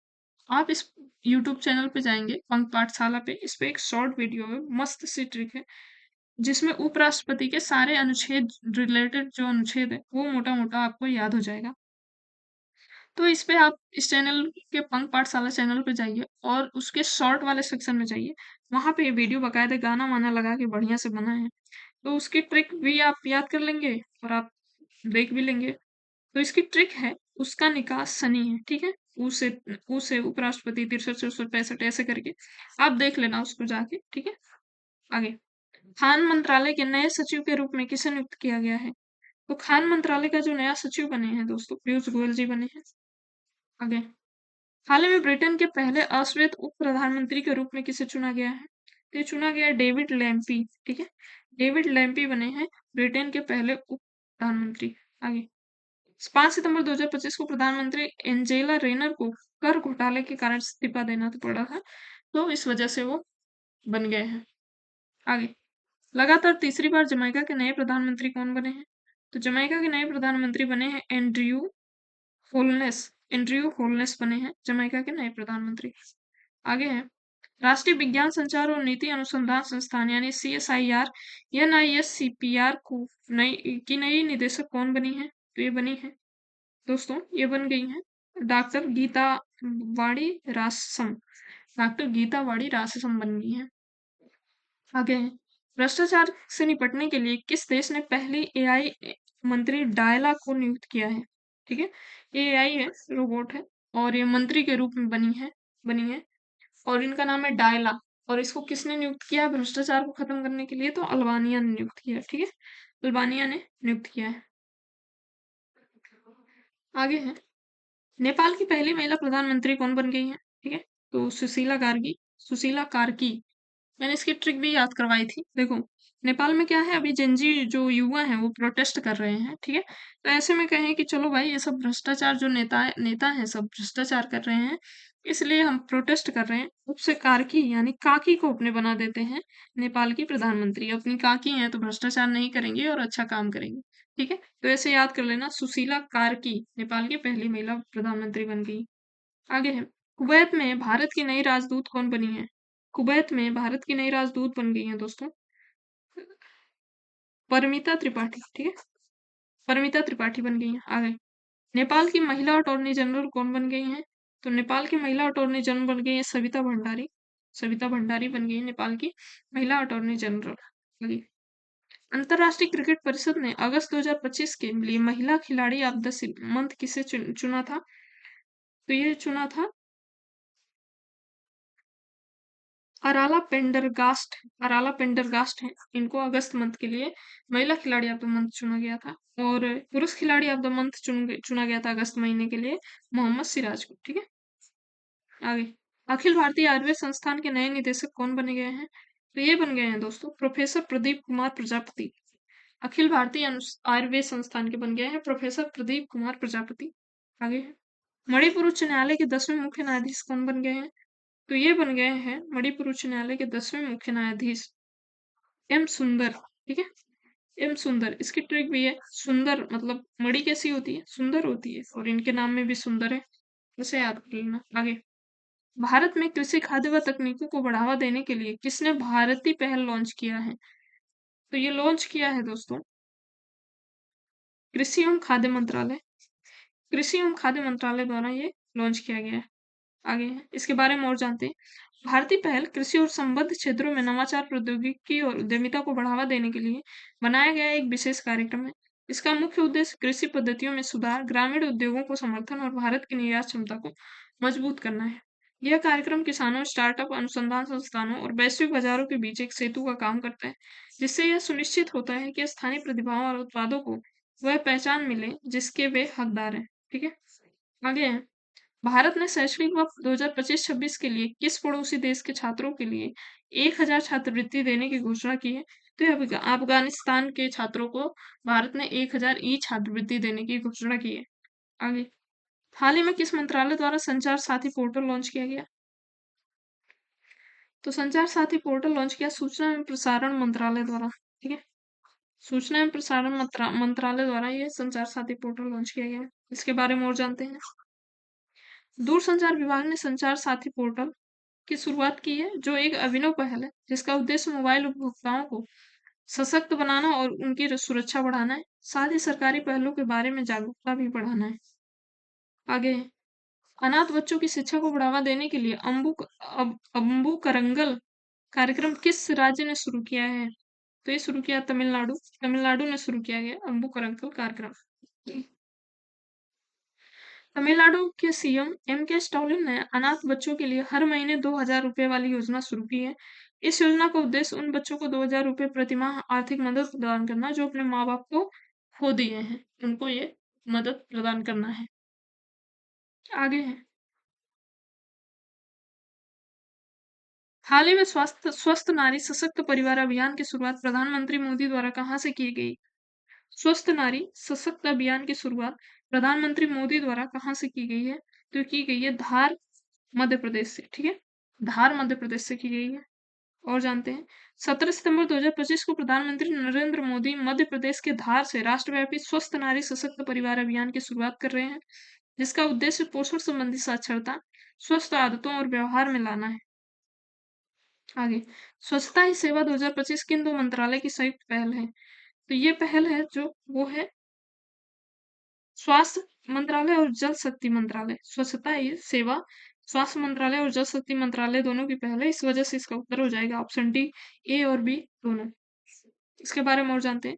आप इस यूट्यूब चैनल पे जाएंगे पंख पाठशाला पे, इस पे एक शॉर्ट वीडियो है, मस्त सी ट्रिक है जिसमें उपराष्ट्रपति के सारे अनुच्छेद रिलेटेड जो अनुच्छेद है वो मोटा मोटा आपको याद हो जाएगा। तो इस पे आप इस चैनल के पंख पाठशाला चैनल पे जाइए और उसके शॉर्ट वाले सेक्शन में जाइए, वहां पे ये वीडियो बकायदे गाना वाना लगा के बढ़िया से बना है। तो उसकी ट्रिक भी आप याद कर लेंगे और आप देख भी लेंगे। तो इसकी ट्रिक है उसका निकास शनि है, ठीक है। उसे उसे उपराष्ट्रपति 63 64 65 ऐसे करके आप देख लेना उसको जाके, ठीक है। आगे, खान मंत्रालय के नए सचिव के रूप में किसे नियुक्त किया गया है? तो खान मंत्रालय का जो नया सचिव बने हैं दोस्तों पीयूष गोयल जी बने हैं। आगे, हाल ही में ब्रिटेन के पहले अश्वेत उप प्रधानमंत्री के रूप में किसे चुना गया है? तो ये चुना गया है डेविड लैम्पी, ठीक है। डेविड लैम्पी बने हैं ब्रिटेन के पहले उप प्रधानमंत्री। आगे, 5 सितंबर 2025 को प्रधानमंत्री एंजेला रेनर को कर घोटाले के कारण इस्तीफा देना तो पड़ा था, तो इस वजह से वो बन गए हैं। आगे, लगातार तीसरी बार जमैका के नए प्रधानमंत्री कौन बने हैं? तो जमैका के नए प्रधानमंत्री बने हैं एंड्रयू होलनेस। एंड्रयू होलनेस बने हैं जमैका के नए प्रधानमंत्री। आगे है, राष्ट्रीय विज्ञान संचार और नीति अनुसंधान संस्थान यानी CSIR NISCPR को नई निदेशक कौन बनी है? तो ये बनी है दोस्तों, ये बन गई हैं डॉक्टर गीता वाड़ी रासम। डॉक्टर गीता वाड़ी रासम बन गई हैं। आगे है, भ्रष्टाचार से निपटने के लिए किस देश ने पहली AI मंत्री डायला को नियुक्त किया है? ठीक है, ये AI है, रोबोट है और ये मंत्री के रूप में बनी है और इनका नाम है डायला। और इसको किसने नियुक्त किया है भ्रष्टाचार को खत्म करने के लिए? तो अल्बानिया ने नियुक्त किया है, ठीक है, अल्बानिया ने नियुक्त किया है। आगे है, नेपाल की पहली महिला प्रधानमंत्री कौन बन गई है? ठीक है, तो सुशीला कार्की। मैंने इसकी ट्रिक भी याद करवाई थी। देखो, नेपाल में क्या है, अभी जेनजी जो युवा हैं वो प्रोटेस्ट कर रहे हैं, ठीक है। तो ऐसे में कहें कि चलो भाई, ये सब भ्रष्टाचार, जो नेता हैं सब भ्रष्टाचार कर रहे हैं, इसलिए हम प्रोटेस्ट कर रहे हैं। उससे कार्की यानी काकी को अपने बना देते हैं नेपाल की प्रधानमंत्री। अपनी काकी हैं तो भ्रष्टाचार नहीं करेंगे और अच्छा काम करेंगे, ठीक है। तो ऐसे याद कर लेना, सुशीला कार्की नेपाल की पहली महिला प्रधानमंत्री बन गई। आगे है, कुवैत में भारत की नई राजदूत कौन बनी है? कुवैत में भारत की नई राजदूत बन गई है दोस्तों, परमिता त्रिपाठी, ठीक है, परमिता त्रिपाठी बन गई है। आगे, नेपाल की महिला अटॉर्नी जनरल कौन बन गई हैं? तो नेपाल की महिला अटॉर्नी जनरल बन गई है सविता भंडारी। सविता भंडारी बन गई है नेपाल की महिला अटॉर्नी जनरल। आगे, अंतरराष्ट्रीय क्रिकेट परिषद ने अगस्त 2025 के लिए महिला खिलाड़ी ऑफ द मंथ किसे चुना था? तो ये चुना था अराला पेंडरगास्ट है। इनको अगस्त मंथ के लिए महिला खिलाड़ी ऑफ द मंथ चुना गया था। और पुरुष खिलाड़ी ऑफ द मंथ चुना गया था अगस्त महीने के लिए मोहम्मद सिराज को, ठीक है। आगे, अखिल भारतीय आयुर्वेद संस्थान के नए निदेशक कौन बने गए हैं? तो ये बन गए हैं दोस्तों प्रोफेसर प्रदीप कुमार प्रजापति। अखिल भारतीय आयुर्वेद संस्थान के बन गए हैं प्रोफेसर प्रदीप कुमार प्रजापति। आगे, मणिपुर उच्च न्यायालय के 10वें मुख्य न्यायाधीश कौन बन गए हैं? तो ये बन गए हैं मणिपुर उच्च न्यायालय के 10वें मुख्य न्यायाधीश एम सुंदर, ठीक है, एम सुंदर। इसकी ट्रिक भी है, सुंदर मतलब मणि कैसी होती है? सुंदर होती है, और इनके नाम में भी सुंदर है, इसे याद कर लेना। आगे, भारत में कृषि खाद्य व तकनीकों को बढ़ावा देने के लिए किसने भारतीय पहल लॉन्च किया है? तो ये लॉन्च किया है दोस्तों कृषि एवं खाद्य मंत्रालय। कृषि एवं खाद्य मंत्रालय द्वारा ये लॉन्च किया गया है। आगे है, इसके बारे में और जानते हैं। भारतीय पहल कृषि और संबद्ध क्षेत्रों में नवाचार, प्रौद्योगिकी और उद्यमिता को बढ़ावा देने के लिए बनाया गया एक विशेष कार्यक्रम है। इसका मुख्य उद्देश्य कृषि पद्धतियों में सुधार, ग्रामीण उद्योगों को समर्थन और भारत की निर्यात क्षमता को मजबूत करना है। यह कार्यक्रम किसानों, स्टार्टअप, अनुसंधान संस्थानों और वैश्विक बाजारों के बीच एक सेतु का काम करता है, जिससे यह सुनिश्चित होता है कि स्थानीय प्रतिभाओं और उत्पादों को वह पहचान मिले जिसके वे हकदार हैं, ठीक है। आगे है, भारत ने शैक्षणिक वर्ष 2025-26 के लिए किस पड़ोसी देश के छात्रों के लिए 1000 छात्रवृत्ति देने की घोषणा की है? तो ये अफगानिस्तान के छात्रों को भारत ने 1000 ई छात्रवृत्ति देने की घोषणा की है। आगे, हाल ही में किस मंत्रालय द्वारा संचार साथी पोर्टल लॉन्च किया गया? तो संचार साथी पोर्टल लॉन्च किया सूचना एवं प्रसारण मंत्रालय द्वारा, ठीक है, सूचना एवं प्रसारण मंत्रालय द्वारा ये संचार साथी पोर्टल लॉन्च किया गया है। इसके बारे में और जानते हैं। दूरसंचार विभाग ने संचार साथी पोर्टल की शुरुआत की है, जो एक अभिनव पहल है जिसका उद्देश्य मोबाइल उपभोक्ताओं को सशक्त बनाना और उनकी सुरक्षा बढ़ाना है। साथ ही सरकारी पहलों के बारे में जागरूकता भी बढ़ाना है। आगे, अनाथ बच्चों की शिक्षा को बढ़ावा देने के लिए अम्बू करंगल कार्यक्रम किस राज्य ने शुरू किया है? तो ये शुरू किया तमिलनाडु। तमिलनाडु ने शुरू किया गया अम्बू करंगल कार्यक्रम। तमिलनाडु के सीएम एम.के. स्टालिन ने अनाथ बच्चों के लिए हर महीने 2000 रुपए वाली योजना शुरू की है। इस योजना का उद्देश्य उन बच्चों को 2000 रुपए प्रति माह आर्थिक मदद प्रदान करना जो अपने माँ बाप को खो दिए हैं, उनको ये मदद प्रदान करना है। आगे है, हाल ही में स्वस्थ नारी सशक्त परिवार अभियान की शुरुआत प्रधानमंत्री मोदी द्वारा कहाँ से की गई? स्वस्थ नारी सशक्त अभियान की शुरुआत प्रधानमंत्री मोदी द्वारा कहाँ से की गई है? तो की गई है धार मध्य प्रदेश से, ठीक है, धार मध्य प्रदेश से की गई है। और जानते हैं, 17 सितंबर 2025 को प्रधानमंत्री नरेंद्र मोदी मध्य प्रदेश के धार से राष्ट्रव्यापी स्वस्थ नारी सशक्त परिवार अभियान की शुरुआत कर रहे हैं, जिसका उद्देश्य पोषण संबंधी साक्षरता, स्वस्थ आदतों और व्यवहार में लाना है। आगे, स्वच्छता ही सेवा 2025 किन दो मंत्रालय की संयुक्त पहल है? तो ये पहल है जो वो है स्वास्थ्य मंत्रालय और जल शक्ति मंत्रालय। स्वच्छता ही सेवा स्वास्थ्य मंत्रालय और जल शक्ति मंत्रालय दोनों की पहल है, इस वजह से इसका उत्तर हो जाएगा ऑप्शन डी, ए और बी दोनों। इसके बारे में और जानते हैं।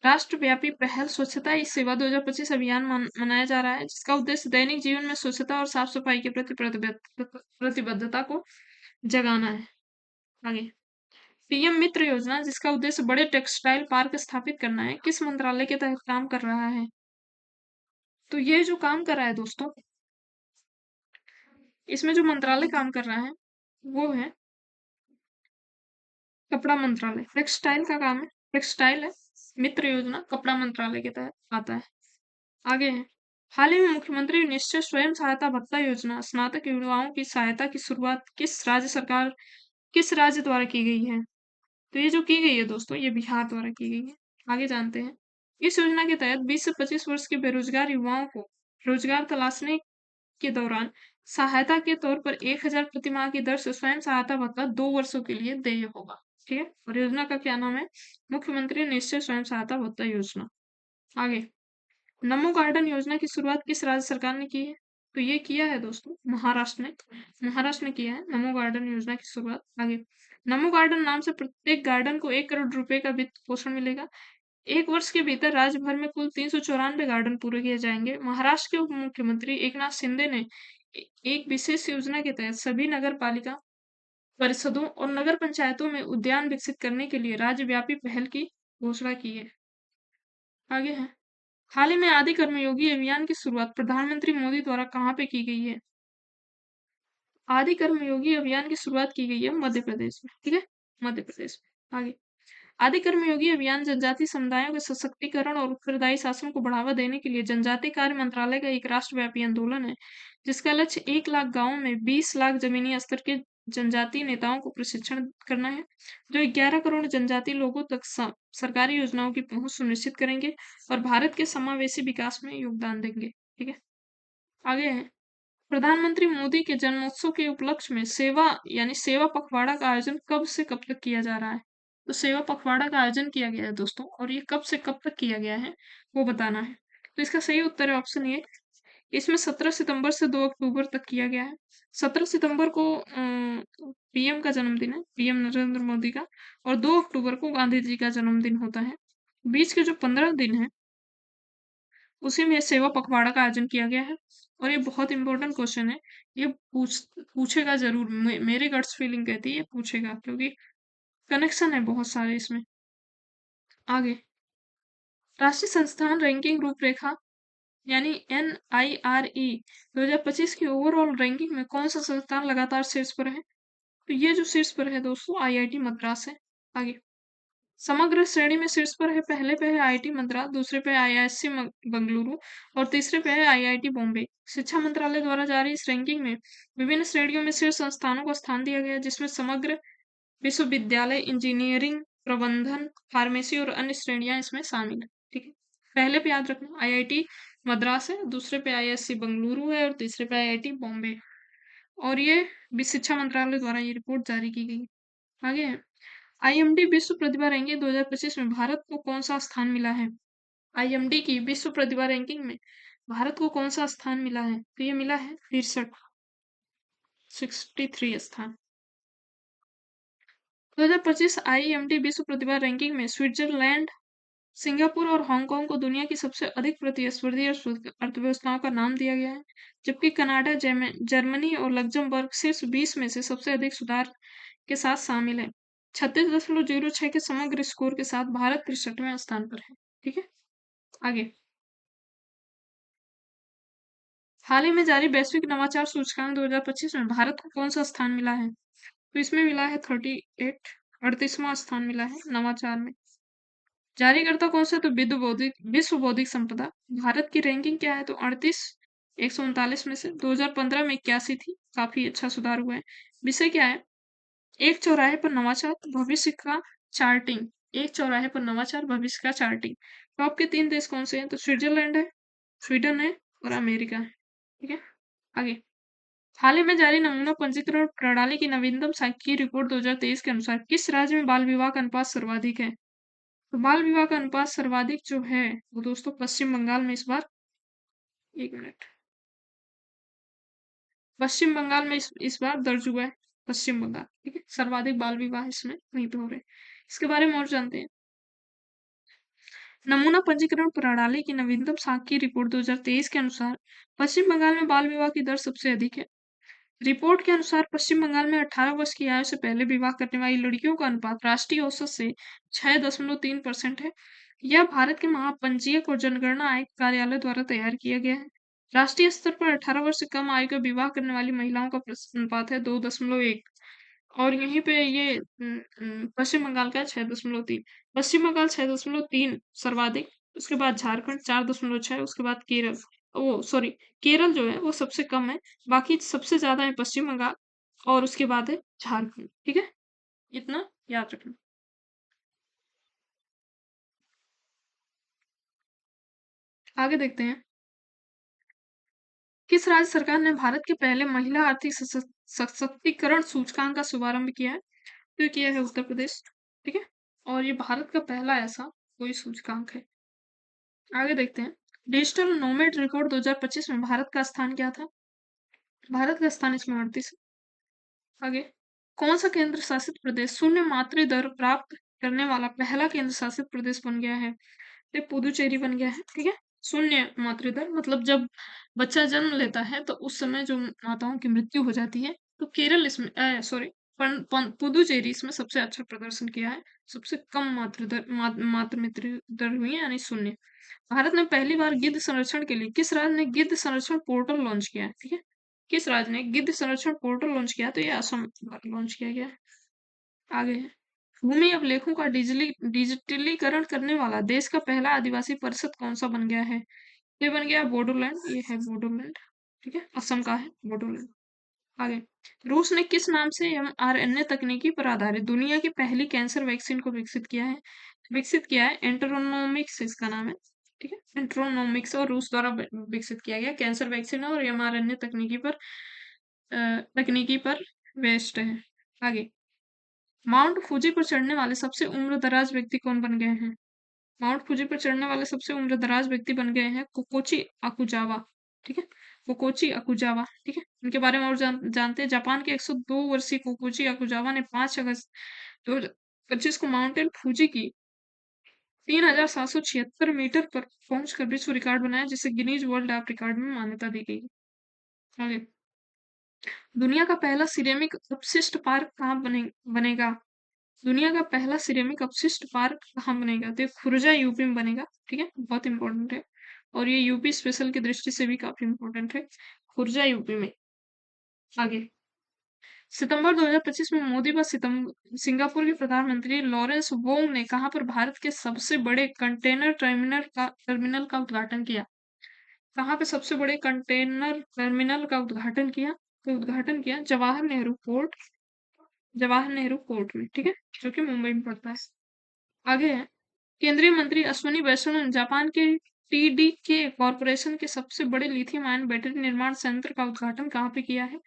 राष्ट्रव्यापी पहल स्वच्छता ही सेवा 2025 अभियान मनाया जा रहा है, जिसका उद्देश्य दैनिक जीवन में स्वच्छता और साफ सफाई के प्रति प्रतिबद्धता को जगाना है। आगे, पीएम मित्र योजना, जिसका उद्देश्य बड़े टेक्सटाइल पार्क स्थापित करना है, किस मंत्रालय के तहत काम कर रहा है? तो ये जो काम कर रहा है दोस्तों, इसमें जो मंत्रालय काम कर रहा है वो है कपड़ा मंत्रालय। टेक्सटाइल का काम है, टेक्सटाइल है। मित्र योजना कपड़ा मंत्रालय के तहत आता है। आगे है, हाल ही में मुख्यमंत्री निश्चय स्वयं सहायता भत्ता योजना स्नातक युवाओं की सहायता की शुरुआत किस राज्य द्वारा की गई है? तो ये जो की गई है दोस्तों, ये बिहार द्वारा की गई है। आगे जानते हैं, इस योजना के तहत 20 से 25 वर्ष के बेरोजगार युवाओं को रोजगार तलाशने के दौरान सहायता के तौर पर 1,000 प्रति माह की दर से स्वयं सहायता भत्ता 2 वर्षों के लिए देय होगा। ठीक है, और योजना का क्या नाम है? मुख्यमंत्री निश्चय स्वयं सहायता भत्ता योजना। आगे, नमो गार्डन योजना की शुरुआत किस राज्य सरकार ने की है? तो ये किया है दोस्तों महाराष्ट्र ने किया है नमो गार्डन योजना की शुरुआत। आगे, नमो गार्डन नाम से प्रत्येक गार्डन को 1 करोड़ रुपए का वित्त पोषण मिलेगा। 1 वर्ष के भीतर राज्य भर में कुल 394 गार्डन पूरे किए जाएंगे। महाराष्ट्र के उप मुख्यमंत्री एकनाथ शिंदे ने एक विशेष योजना के तहत सभी नगर पालिका परिषदों और नगर पंचायतों में उद्यान विकसित करने के लिए राज्यव्यापी पहल की घोषणा की है। आगे है, हाल ही में आदि कर्मयोगी अभियान की शुरुआत प्रधानमंत्री मोदी द्वारा कहाँ पे की गई है? आदि कर्मयोगी अभियान की शुरुआत की गई है मध्य प्रदेश में। ठीक है, मध्य प्रदेश में। आगे, आदि कर्मयोगी अभियान जनजाति समुदायों के सशक्तिकरण और उत्तरदायी शासन को बढ़ावा देने के लिए जनजातीय कार्य मंत्रालय का एक राष्ट्रव्यापी आंदोलन है, जिसका लक्ष्य 1 लाख गांवों में 20 लाख जमीनी स्तर के जनजातीय नेताओं को प्रशिक्षण करना है, जो 11 करोड़ जनजातीय लोगों तक सरकारी योजनाओं की पहुंच सुनिश्चित करेंगे और भारत के समावेशी विकास में योगदान देंगे। ठीक है, आगे है, प्रधानमंत्री मोदी के जन्मोत्सव के उपलक्ष्य में सेवा पखवाड़ा का आयोजन कब से कब तक किया जा रहा है? तो सेवा पखवाड़ा का आयोजन किया गया है दोस्तों, और ये कब से कब तक किया गया है वो बताना है। तो इसका सही उत्तर है ऑप्शन ए। इसमें 17 सितंबर से 2 अक्टूबर तक किया गया है। 17 सितंबर को पीएम का जन्मदिन है, पीएम नरेंद्र मोदी का, और 2 अक्टूबर को गांधी जी का जन्मदिन होता है। बीच के जो 15 दिन है उसी में सेवा पखवाड़ा का आयोजन किया गया है। और ये बहुत इंपॉर्टेंट क्वेश्चन है, ये पूछेगा जरूर। मेरे गट्स फीलिंग कहती है ये पूछेगा, क्योंकि कनेक्शन है बहुत सारे इसमें। आगे, राष्ट्रीय संस्थान रैंकिंग रूपरेखा यानी NIRE 2025 की ओवरऑल रैंकिंग में कौन सा संस्थान लगातार शीर्ष पर है? तो ये जो शीर्ष पर है दोस्तों, IIT मद्रास है। आगे, समग्र श्रेणी में शीर्ष पर है, पहले पे है IIT मद्रास, दूसरे पे IISc बंगलुरु और तीसरे पे है IIT बॉम्बे। शिक्षा मंत्रालय द्वारा जारी इस रैंकिंग में विभिन्न श्रेणियों में शीर्ष संस्थानों को स्थान दिया गया है, जिसमें समग्र विश्वविद्यालय, इंजीनियरिंग, प्रबंधन, फार्मेसी और अन्य श्रेणियां इसमें शामिल है। ठीक है, पहले पे याद रखना IIT मद्रास है, दूसरे पे IISc बंगलुरु है और तीसरे पे IIT बॉम्बे। और ये शिक्षा मंत्रालय द्वारा ये रिपोर्ट जारी की गई। आगे है, IMD विश्व प्रतिभा रैंकिंग 2025 में भारत को कौन सा स्थान मिला है? IMD की विश्व प्रतिभा रैंकिंग में भारत को कौन सा स्थान मिला है? तो ये मिला है 63 स्थान। 2025 IMD विश्व प्रतिभा रैंकिंग में स्विट्जरलैंड, सिंगापुर और हांगकांग को दुनिया की सबसे अधिक प्रतिस्पर्धी अर्थव्यवस्थाओं का नाम दिया गया है, जबकि कनाडा, जर्मनी और लग्जमबर्ग शीर्ष 20 में से सबसे अधिक सुधार के साथ शामिल है। 36.06 के समग्र स्कोर के साथ भारत 63वें स्थान पर है। ठीक है, आगे, हाल ही में जारी वैश्विक नवाचार सूचकांक 2025 में भारत को कौन सा स्थान मिला है? तो इसमें मिला है 38वां स्थान मिला है नवाचार में। जारीकर्ता कौन से? तो विश्व बौद्धिक संपदा। भारत की रैंकिंग क्या है? तो 38 139 में से 2015 में 81 थी, काफी अच्छा सुधार हुआ है। विषय क्या है? एक चौराहे पर नवाचार भविष्य का चार्टिंग। एक चौराहे पर नवाचार भविष्य का चार्टिंग। टॉप के 3 देश कौन से हैं? तो स्विट्जरलैंड है, स्वीडन है और अमेरिका है। ठीक है, आगे, हाल ही में जारी नमूना पंजीकरण प्रणाली की नवीनतम सांख्यिकीय रिपोर्ट 2023 के अनुसार किस राज्य में बाल विवाह का अनुपात सर्वाधिक है? तो बाल विवाह का अनुपात सर्वाधिक जो है वो दोस्तों पश्चिम बंगाल में इस बार, एक मिनट, पश्चिम बंगाल में इस बार दर्ज हुआ है। पश्चिम बंगाल, ठीक है, सर्वाधिक बाल विवाह इसमें वहीं पे हो रहे हैं। इसके बारे में और जानते हैं। नमूना पंजीकरण प्रणाली की नवीनतम साख की रिपोर्ट 2023 के अनुसार पश्चिम बंगाल में बाल विवाह की दर सबसे अधिक है। रिपोर्ट के अनुसार पश्चिम बंगाल में 18 वर्ष की आयु से पहले विवाह करने वाली लड़कियों का अनुपात राष्ट्रीय औसत से 6.3% है। यह भारत के महापंजीयक और जनगणना आयोग कार्यालय द्वारा तैयार किया गया है। राष्ट्रीय स्तर पर 18 वर्ष से कम आयु का विवाह करने वाली महिलाओं का अनुपात है 2.1 और यहीं पे ये पश्चिम बंगाल का 6.3। पश्चिम बंगाल 6.3 सर्वाधिक, उसके बाद झारखंड 4.6, उसके बाद केरल, ओ सॉरी, केरल जो है वो सबसे कम है। बाकी सबसे ज्यादा है पश्चिम बंगाल और उसके बाद है झारखंड। ठीक है, इतना याद रखना। आगे देखते हैं। किस राज्य सरकार ने भारत के पहले महिला आर्थिक सशक्तिकरण सूचकांक का शुभारंभ किया है? तो ये किया है उत्तर प्रदेश। ठीक है, और ये भारत का पहला ऐसा कोई सूचकांक है। आगे देखते हैं। डिजिटल नोमेड रिकॉर्ड 2025 में भारत का स्थान क्या था? भारत का स्थान इसमें 38। आगे, कौन सा केंद्र शासित प्रदेश शून्य मातृ दर प्राप्त करने वाला पहला केंद्र शासित प्रदेश बन गया है? ये पुदुचेरी बन गया है। ठीक है, शून्य मातृ दर मतलब जब बच्चा जन्म लेता है तो उस समय जो माताओं की मृत्यु हो जाती है, तो केरल इसमें सॉरी पुदुचेरी इसमें सबसे अच्छा प्रदर्शन किया है। सबसे कम मातृ दर मातृ मृत्यु दर हुई है, यानी शून्य। भारत ने पहली बार गिद्ध संरक्षण के लिए किस राज्य ने गिद्ध संरक्षण पोर्टल लॉन्च किया है? ठीक है, किस राज्य ने गिद्ध संरक्षण पोर्टल लॉन्च किया? तो ये असम द्वारा लॉन्च किया गया है। आगे है, भूमि अभिलेखों का डिजिटलीकरण करने वाला देश का पहला आदिवासी परिषद कौन सा बन गया है? ये बन गया बोडोलैंड। ये है बोडोलैंड। ठीक है, असम का है बोडोलैंड। आगे, रूस ने किस नाम से mRNA तकनीकी पर आधारित दुनिया की पहली कैंसर वैक्सीन को विकसित किया है? विकसित किया है एंट्रोनोमिक्स इसका नाम है। ठीक है, एंट्रोनोमिक्स और रूस द्वारा विकसित किया गया कैंसर वैक्सीन और mRNA तकनीकी पर बेस्ड है। आगे, माउंट फूजी पर चढ़ने वाले सबसे उम्रदराज व्यक्ति कौन बन गए हैं? माउंट फूजी पर चढ़ने वाले सबसे उम्रदराज व्यक्ति बन गए हैं कोकोची अकुजावा। ठीक है, कोकोची अकुजावा। ठीक है, इनके बारे में और जानते हैं। जापान के 102 वर्षीय कोकोची अकुजावा ने 5 अगस्त 2025 को माउंटेन फूजी की 3776 मीटर पर पहुंचकर विश्व रिकॉर्ड बनाया, जिसे गिनीज वर्ल्ड ऑफ रिकॉर्ड में मान्यता दी गई। आगे, दुनिया का पहला सिरेमिक अपशिष्ट पार्क कहाँ बनेगा? दुनिया का पहला सिरेमिक अपशिष्ट पार्क कहाँ बनेगा? तो ये खुर्जा यूपी में बनेगा। ठीक है, बहुत इंपॉर्टेंट है और ये यूपी स्पेशल की दृष्टि से भी काफी इंपॉर्टेंट है, खुर्जा यूपी में। आगे, सितंबर 2025 में मोदी व सिंगापुर के प्रधानमंत्री लॉरेंस वोंग ने कहाँ पर भारत के सबसे बड़े कंटेनर टर्मिनल का उद्घाटन किया? कहाँ पे सबसे बड़े कंटेनर टर्मिनल का उद्घाटन किया? तो उद्घाटन किया जवाहर नेहरू पोर्ट में। ठीक है, जो कि मुंबई में पड़ता है। आगे है, केंद्रीय मंत्री अश्विनी वैष्णव ने जापान के टीडीके कॉरपोरेशन के सबसे बड़े लिथियम आयन बैटरी निर्माण संयंत्र का उद्घाटन कहाँ पे किया है?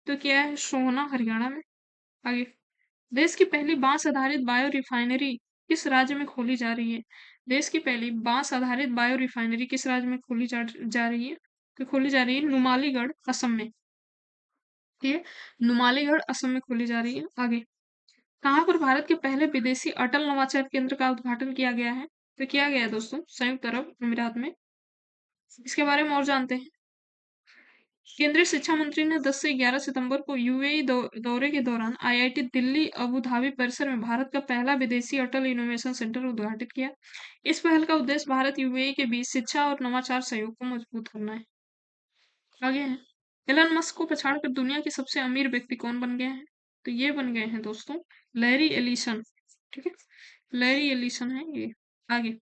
तो किया है सोहना, हरियाणा में। आगे, देश की पहली बांस आधारित बायो रिफाइनरी किस राज्य में खोली जा रही है? देश की पहली बांस आधारित बायो रिफाइनरी किस राज्य में खोली जा रही है? तो खोली जा रही है नुमालीगढ़, असम में। ठीक है, नुमालीगढ़ असम में खोली जा रही है। आगे, कहाँ पर भारत के पहले विदेशी अटल नवाचार केंद्र का उद्घाटन किया गया है? तो किया गया है दोस्तों संयुक्त अरब अमीरात में। इसके बारे में और जानते हैं। केंद्रीय शिक्षा मंत्री ने 10 से 11 सितंबर को यूएई दौरे के दौरान आईआईटी दिल्ली अबू धाबी परिसर में भारत का पहला विदेशी अटल इनोवेशन सेंटर उद्घाटित किया। इस पहल का उद्देश्य भारत यूएई के बीच शिक्षा और नवाचार सहयोग को मजबूत करना है। आगे है, एलन मस्क को पछाड़कर दुनिया के सबसे अमीर व्यक्ति कौन बन गए हैं? तो ये बन गए हैं दोस्तों लैरी एलिसन। ठीक है, लैरी एलिसन है ये। आगे,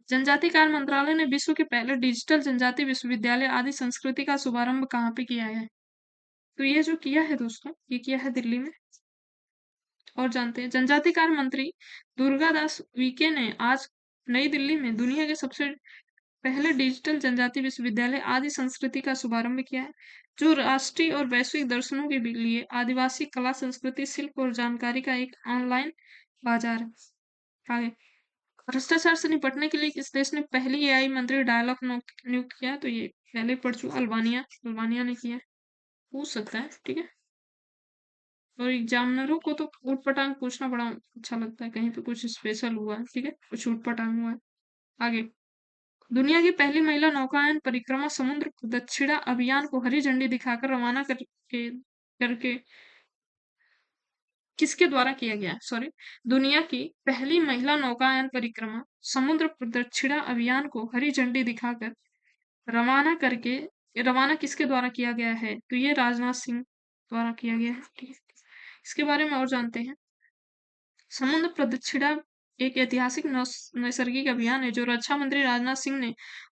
जनजाति कार्य मंत्रालय ने विश्व के पहले डिजिटल जनजाति विश्वविद्यालय आदि संस्कृति का शुभारंभ कहाँ पे किया है? तो ये जो किया है दोस्तों, ये किया है दिल्ली में। और जानते हैं, जनजाति कार्य मंत्री दुर्गा दास वीके ने आज नई दिल्ली में दुनिया के सबसे पहले डिजिटल जनजाति विश्वविद्यालय आदि संस्कृति का शुभारंभ किया है, जो राष्ट्रीय और वैश्विक दर्शनों के लिए आदिवासी कला, संस्कृति, शिल्प और जानकारी का एक ऑनलाइन बाजार है। आगे, भ्रष्टाचार से निपटने के लिए किस देश ने पहली एआई मंत्री डायलॉग नियुक्त किया? तो ये पहले पढ़ चुका, अल्बानिया अल्बानिया ने किया। पूछ सकता है। ठीक है, और एग्जामिनरों को तो ऊट पटांग पूछना बड़ा अच्छा लगता है, कहीं पे कुछ स्पेशल हुआ है। ठीक है, कुछ ऊट पटांग हुआ है। आगे, दुनिया की पहली महिला नौकायन परिक्रमा समुद्र प्रदक्षिणा अभियान को हरी झंडी दिखाकर रवाना करके किसके द्वारा किया गया? सॉरी, दुनिया की पहली महिला नौकायन परिक्रमा समुद्र प्रदक्षिणा अभियान को हरी झंडी दिखाकर रवाना करके रवाना किसके द्वारा किया गया है? तो ये राजनाथ सिंह द्वारा किया गया है। ठीक है, इसके बारे में और जानते हैं। समुद्र प्रदक्षिणा एक ऐतिहासिक नैसर्गिक अभियान है जो रक्षा मंत्री राजनाथ सिंह ने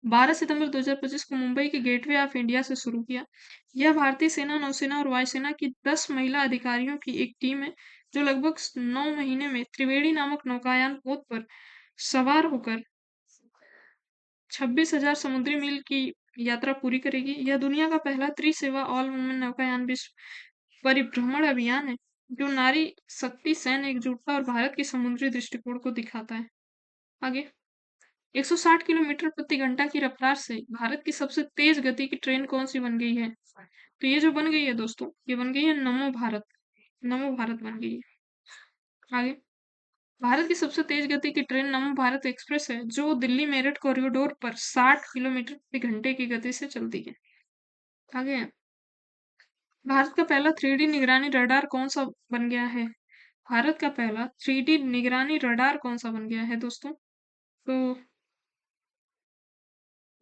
12 सितंबर 2025 को मुंबई के गेटवे ऑफ इंडिया से शुरू किया। यह भारतीय सेना, नौसेना और वायुसेना की 10 महिला अधिकारियों की एक टीम है जो लगभग 9 महीने में त्रिवेणी नामक नौकायान पोत पर सवार होकर 26,000 समुद्री मील की यात्रा पूरी करेगी। यह दुनिया का पहला त्रिसेवा ऑल वुमेन नौकायान विश्व परिभ्रमण अभियान है जो नारी शक्ति, सैन्य एकजुटता और भारत की समुद्री दृष्टिकोण को दिखाता है। आगे, 160 किलोमीटर प्रति घंटा की रफ्तार से भारत की सबसे तेज गति की ट्रेन कौन सी बन गई है? तो ये जो बन गई है दोस्तों, ये बन गई है नमो भारत। नमो भारत बन गई है। आगे, भारत की सबसे तेज गति की ट्रेन नमो भारत एक्सप्रेस है जो दिल्ली मेरठ कॉरिडोर पर 60 किलोमीटर प्रति घंटे की गति से चलती है। आगे, भारत का पहला 3D निगरानी रडार कौन सा बन गया है? भारत का पहला 3D निगरानी रडार कौन सा बन गया है दोस्तों? तो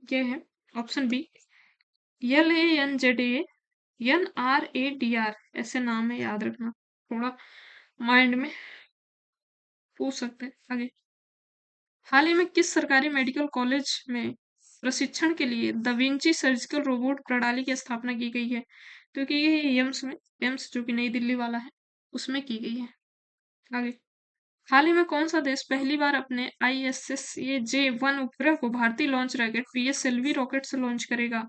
ये है ऑप्शन बी, LANZA NRADR, ऐसे नाम है, याद रखना, थोड़ा माइंड में पूछ सकते हैं। आगे, हाल ही में किस सरकारी मेडिकल कॉलेज में प्रशिक्षण के लिए द विंची सर्जिकल रोबोट प्रणाली की स्थापना की गई है? क्योंकि ये एम्स जो कि नई दिल्ली वाला है उसमें की गई है। आगे, हाल ही में कौन सा देश पहली बार अपने ISSA-J-1 उपग्रह को भारतीय लॉन्च रॉकेट PSLV रॉकेट से लॉन्च करेगा?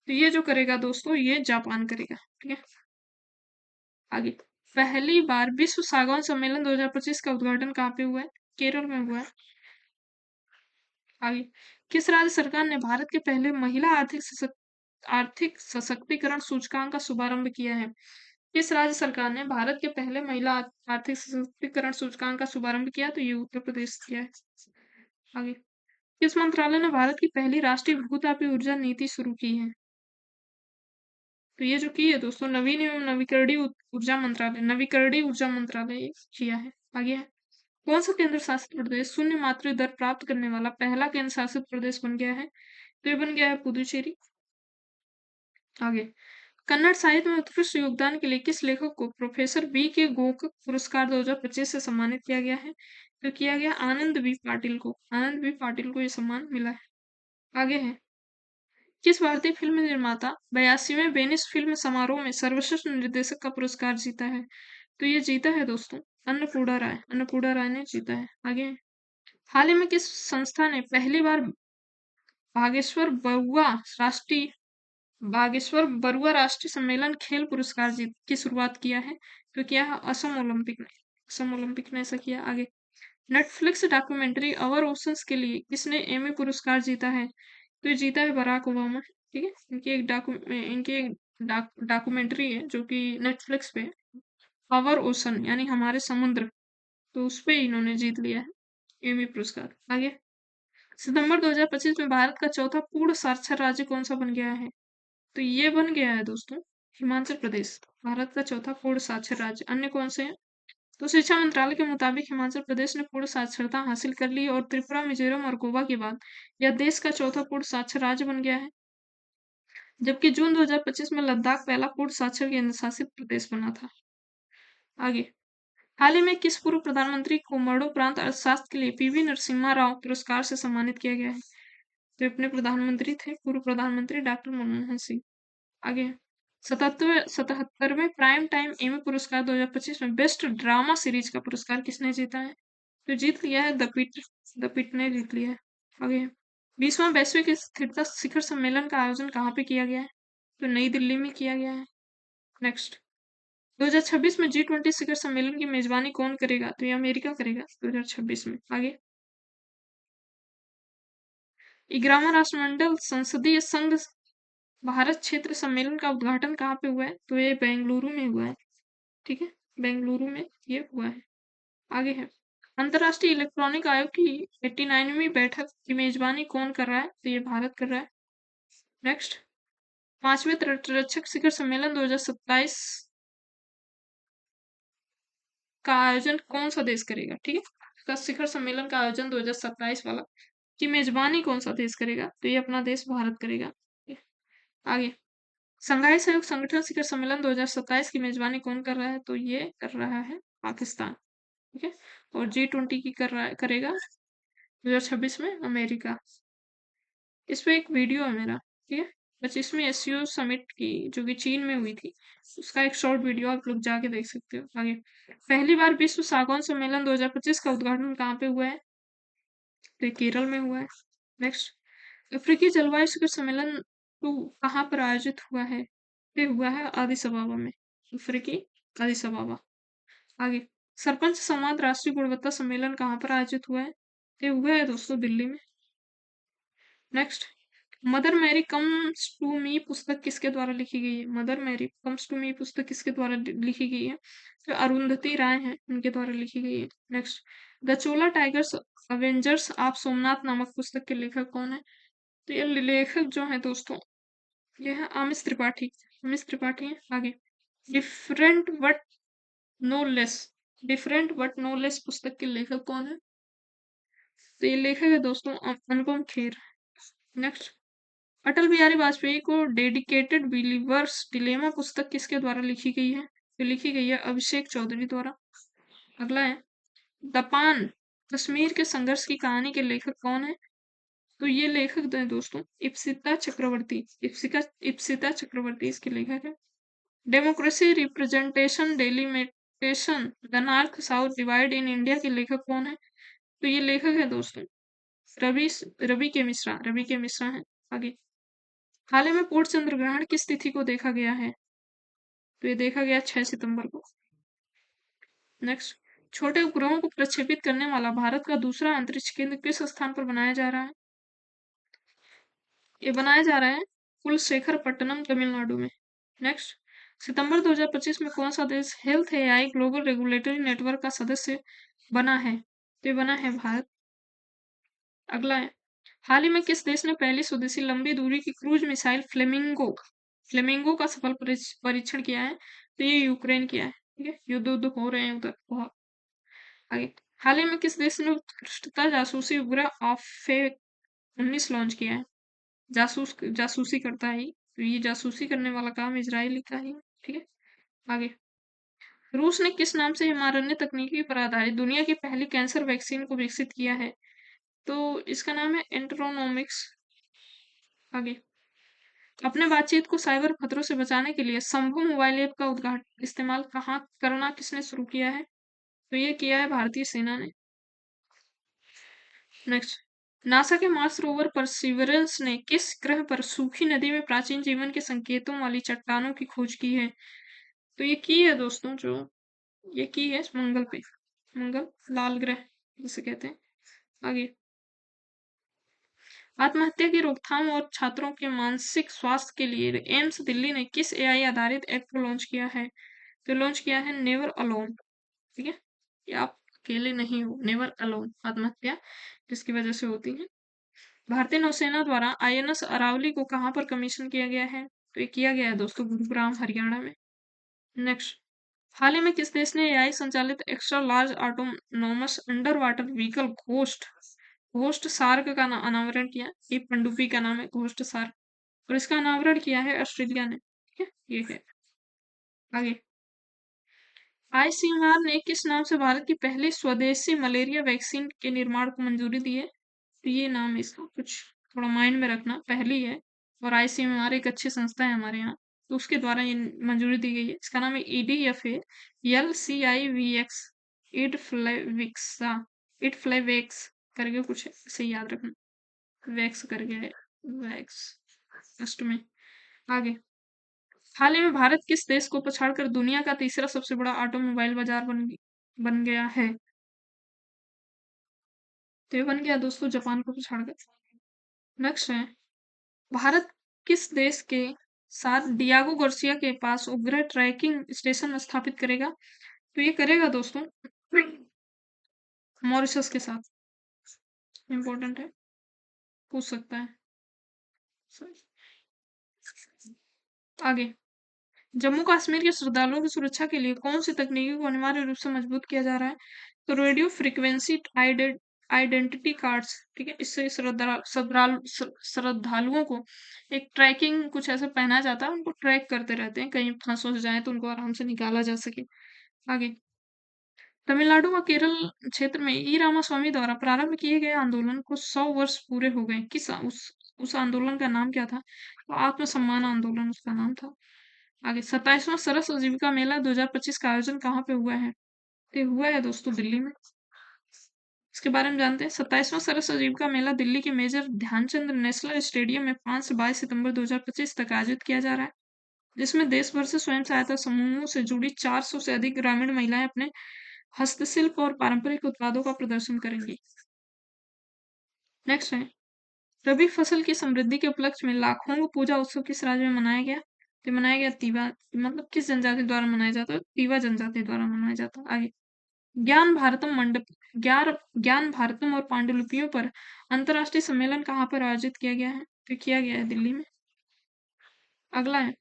तो ये जो करेगा दोस्तों, ये जापान करेगा। ठीक है, आगे, पहली बार विश्व सागौन सम्मेलन 2025 का उद्घाटन कहाँ पे हुआ है? केरल में हुआ है। आगे, किस राज्य सरकार ने भारत के पहले महिला आर्थिक सशक्तिकरण सूचकांक का शुभारंभ किया है? किस राज्य सरकार ने भारत के पहले महिला आर्थिक सशक्तिकरण सूचकांक का शुभारंभ किया? तो ये उत्तर प्रदेश किया है। आगे, किस मंत्रालय ने भारत की पहली राष्ट्रीय भूतापीय ऊर्जा नीति शुरू की है? तो ये जो की है दोस्तों, नवीन एवं नवीकरणीय ऊर्जा मंत्रालय किया है। आगे है, कौन सा केंद्र शासित प्रदेश शून्य मातृ दर प्राप्त करने वाला पहला केंद्र शासित प्रदेश बन गया है? तो ये बन गया है पुदुचेरी। आगे, कन्नड़ साहित्य में उत्कृष्ट योगदान के लिए किस लेखक को प्रोफेसर BK गोकक पुरस्कार 2025 से सम्मानित किया गया है? तो किया गया आनंद बी पाटिल को ये सम्मान मिला है। आगे है, किस भारतीय फिल्म निर्माता 82वें वेनिस फिल्म समारोह में सर्वश्रेष्ठ निर्देशक का पुरस्कार जीता है? तो ये जीता है दोस्तों अन्नपूर्णा राय ने जीता है। आगे है, हाल ही में किस संस्था ने पहली बार बागेश्वर बरुआ राष्ट्रीय सम्मेलन खेल पुरस्कार जीत की शुरुआत किया है? तो क्या है असम ओलंपिक ने ऐसा किया। आगे, नेटफ्लिक्स डॉक्यूमेंट्री अवर ओशंस के लिए किसने एमी पुरस्कार जीता है? तो ये जीता है बराक ओबामा। ठीक है, इनकी एक डॉक्यूमेंट्री है जो कि नेटफ्लिक्स पे, अवर ओशन यानी हमारे समुद्र, तो उस पे इन्होंने जीत लिया है एमी पुरस्कार। आगे, सितंबर 2025 में भारत का चौथा पूर्ण साक्षर राज्य कौन सा बन गया है? तो ये बन गया है दोस्तों हिमाचल प्रदेश, भारत का चौथा पूर्ण साक्षर राज्य। अन्य कौन से हैं? तो शिक्षा मंत्रालय के मुताबिक हिमाचल प्रदेश ने पूर्ण साक्षरता हासिल कर ली और त्रिपुरा, मिजोरम और गोवा के बाद यह देश का चौथा पूर्ण साक्षर राज्य बन गया है। जबकि जून 2025 में लद्दाख पहला पूर्ण साक्षर केंद्र शासित प्रदेश बना था। आगे, हाल ही में किस पूर्व प्रधानमंत्री को मरणोपरांत अर्थशास्त्र के लिए PV नरसिम्हा राव पुरस्कार से सम्मानित किया गया है? तो अपने प्रधानमंत्री थे पूर्व प्रधानमंत्री डॉक्टर मनमोहन सिंह। आगे, 77वें प्राइम टाइम एमी पुरस्कार 2025 में बेस्ट ड्रामा सीरीज का पुरस्कार किसने जीता है? तो जीत लिया है द पिट ने जीत लिया है। आगे, 20वां वैश्विक स्थिरता शिखर सम्मेलन का आयोजन कहाँ पे किया गया है? तो नई दिल्ली में किया गया है। नेक्स्ट, 2026 में G20 शिखर सम्मेलन की मेजबानी कौन करेगा? तो ये अमेरिका करेगा 2026 में। आगे, 11वां राष्ट्रमंडल संसदीय संघ भारत क्षेत्र सम्मेलन का उद्घाटन कहाँ पे हुआ है? तो ये बेंगलुरु में हुआ है। ठीक है, बेंगलुरु में ये हुआ है। आगे है, अंतर्राष्ट्रीय इलेक्ट्रॉनिक आयोग की 89वीं बैठक की मेजबानी कौन कर रहा है? तो ये भारत कर रहा है। नेक्स्ट, 5वें तटरक्षक शिखर सम्मेलन 2027 का आयोजन कौन सा देश करेगा? ठीक है, इसका शिखर सम्मेलन का आयोजन 2027 वाला की मेजबानी कौन सा देश करेगा? तो ये अपना देश भारत करेगा। ठीक है, आगे, संघाई सहयोग संगठन शिखर सम्मेलन 2027 की मेजबानी कौन कर रहा है? तो ये कर रहा है पाकिस्तान। ठीक है, और G20 की कर रहा है, करेगा 2026 में अमेरिका। इस पे एक वीडियो है मेरा, ठीक है, 25वीं एससीओ समिट की जो कि चीन में हुई थी, उसका एक शॉर्ट वीडियो आप लोग जाके देख सकते हो। आगे, पहली बार विश्व सागौन सम्मेलन 2025 का उद्घाटन कहाँ पे हुआ है? तो ये केरल में हुआ है। नेक्स्ट, अफ्रीकी जलवायु शिखर सम्मेलन 2 कहाँ पर आयोजित हुआ है? ये हुआ है आदिस अबाबा में, अफ्रीकी आदिस अबाबा। आगे, सरपंच संवाद राष्ट्रीय गुणवत्ता सम्मेलन कहाँ पर आयोजित हुआ है? ये हुआ है दोस्तों दिल्ली में। Next, mother Mary comes to me पुस्तक किसके द्वारा लिखी गई है? Mother Mary comes to me पुस्तक किसके द्वारा लिखी गई है? जो अरुंधति राय हैं उनके द्वारा लिखी गई है। Next, the Chola tigers Avengers of Somnath नामक पुस्तक के लेखक कौन है? तो ये लेखक जो है दोस्तों, ये है अमिश त्रिपाठी। अमिश त्रिपाठी है। आगे, different but no less, different but no less पुस्तक के लेखक कौन है? तो ये लेखक है दोस्तों अनुपम खेर। नेक्स्ट, अटल बिहारी वाजपेयी को डेडिकेटेड बिलीवर्स डिलेमा पुस्तक किसके द्वारा लिखी गई है? तो लिखी गई है अभिषेक चौधरी द्वारा। अगला है, द पान कश्मीर के संघर्ष की कहानी के लेखक कौन है? तो ये लेखक है दोस्तों इप्सिता चक्रवर्ती। इप्सिता चक्रवर्ती इसके लेखक है। Democracy representation delimitation the north south divide in India के लेखक कौन है? तो ये लेखक है दोस्तों रवि रवि के मिश्रा है। आगे, हाल ही में पूर्ण चंद्र ग्रहण किस तिथि को देखा गया है? तो ये देखा गया 6 सितंबर को। नेक्स्ट, छोटे उपग्रहों को प्रक्षेपित करने वाला भारत का दूसरा अंतरिक्ष केंद्र किस स्थान पर बनाया जा रहा है? ये बनाया जा रहा है कुलशेखरपट्टनम तमिलनाडु में। नेक्स्ट, सितंबर 2025 में कौन सा देश health AI global regulatory network का सदस्य बना है? तो ये बना है भारत। अगला है, हाल ही में किस देश ने पहली स्वदेशी लंबी दूरी की क्रूज मिसाइल फ्लेमिंगो फ्लेमिंगो का सफल परीक्षण किया है? तो ये यूक्रेन किया है। ठीक है, युद्ध हो रहे हैं उधर बहुत। आगे, हाल ही में किस देश ने उत्कृष्टता जासूसी उपग्रह ऑफे 19 लॉन्च किया है? जासूसी करता है ये, तो ये जासूसी करने वाला काम इजराइल का ही है। ठीक है, आगे, रूस ने किस नाम से mRNA तकनीकी पर आधारित दुनिया की पहली कैंसर वैक्सीन को विकसित किया है? तो इसका नाम है एंट्रोनोमिक्स। आगे, अपने बातचीत को साइबर खतरों से बचाने के लिए संभव मोबाइल ऐप का उद्घाटन इस्तेमाल कहाँ करना किसने शुरू किया है? तो ये किया है भारतीय सेना ने। नेक्स्ट, नासा के मार्स रोवर परसिवरेंस ने किस ग्रह पर सूखी नदी में प्राचीन जीवन के संकेतों वाली चट्टानों की खोज की है? तो ये की है दोस्तों, जो ये की है मंगल पे, मंगल लाल ग्रह जिसे कहते हैं। आगे, आत्महत्या की रोकथाम और छात्रों के मानसिक स्वास्थ्य के लिए एम्स दिल्ली ने किस एआई आधारित ऐप को लॉन्च किया है? तो लॉन्च किया है नेवर अलोन। ठीक है, कि आप अकेले नहीं हो, नेवर अलोन आत्महत्या जिसकी वजह से होती है। भारतीय नौसेना द्वारा आईएनएस अरावली को कहाँ पर कमीशन किया गया है? तो ये किया गया है दोस्तों गुरुग्राम हरियाणा में। नेक्स्ट, हाल ही में किस देश ने एआई संचालित extra large autonomous underwater vehicle ghost ghost shark का अनावरण किया? ये पनडुब्बी का नाम है घोस्ट सार्क, और इसका अनावरण किया है ऑस्ट्रेलिया ने। ठीक है, ये है। आगे, आईसीएमआर ने किस नाम से भारत की पहली स्वदेशी मलेरिया वैक्सीन के निर्माण को मंजूरी दी है? तो ये नाम है इसका, कुछ थोड़ा माइंड में रखना, पहली है। और आईसीएमआर एक अच्छी संस्था है हमारे यहाँ, तो उसके द्वारा ये मंजूरी दी गई है। इसका नाम है EDFA LCIVX इडफ्लेविक्सा इडफ्लेवेक्स करके कुछ है, इसे याद रखना, वैक्स करके वैक्स फर्स्ट में। आगे, हाल ही में भारत किस देश को पछाड़कर दुनिया का तीसरा सबसे बड़ा ऑटोमोबाइल बाजार बन गया है? तो ये बन गया दोस्तों जापान को पछाड़कर। नेक्स्ट है, भारत किस देश के साथ डियागो गार्सिया के पास उपग्रह ट्रैकिंग स्टेशन स्थापित करेगा? तो ये करेगा दोस्तों मॉरिशस के साथ। इम्पोर्टेंट है, पूछ सकता है। आगे, जम्मू कश्मीर के श्रद्धालुओं की सुरक्षा के लिए कौन सी तकनीकी को अनिवार्य रूप से मजबूत किया जा रहा है? तो रेडियो फ्रीक्वेंसी आइडेंटिटी कार्ड्स, ठीक है, इससे श्रद्धालुओं को एक ट्रैकिंग कुछ ऐसा पहना जाता है, उनको ट्रैक करते रहते हैं, कहीं फंस फंस जाए तो उनको आराम से निकाला जा सके। आगे, तमिलनाडु व केरल क्षेत्र में ई रामास्वामी द्वारा प्रारंभ किए गए आंदोलन को 100 वर्ष पूरे हो गए। उस आंदोलन का नाम क्या था? तो आत्मसम्मान आंदोलन उसका नाम था। आगे, 27वां सरस आजीविका मेला 2025 का आयोजन कहाँ पे हुआ है? तो हुआ है दोस्तों दिल्ली में। इसके बारे में जानते हैं। 27वां सरस आजीविका मेला दिल्ली के मेजर ध्यानचंद नेशनल स्टेडियम में 5 से 22 सितंबर 2025 तक आयोजित किया जा रहा है, जिसमें देश भर से स्वयं सहायता समूहों से जुड़ी 400 से अधिक ग्रामीण महिलाएं अपने हस्तशिल्प और पारंपरिक उत्पादों का प्रदर्शन करेंगी। नेक्स्ट है, रबी फसल की समृद्धि के उपलक्ष्य में लाखों पूजा उत्सव किस राज्य में मनाया गया? तो मनाया गया तीवा, मतलब किस जनजाति द्वारा मनाया जाता है? तीवा जनजाति द्वारा मनाया जाता है। आगे, ज्ञान भारतम मंडप ज्ञान भारतम और पांडुलिपियों पर अंतरराष्ट्रीय सम्मेलन कहाँ पर आयोजित किया गया है? तो किया गया है दिल्ली में। अगला है,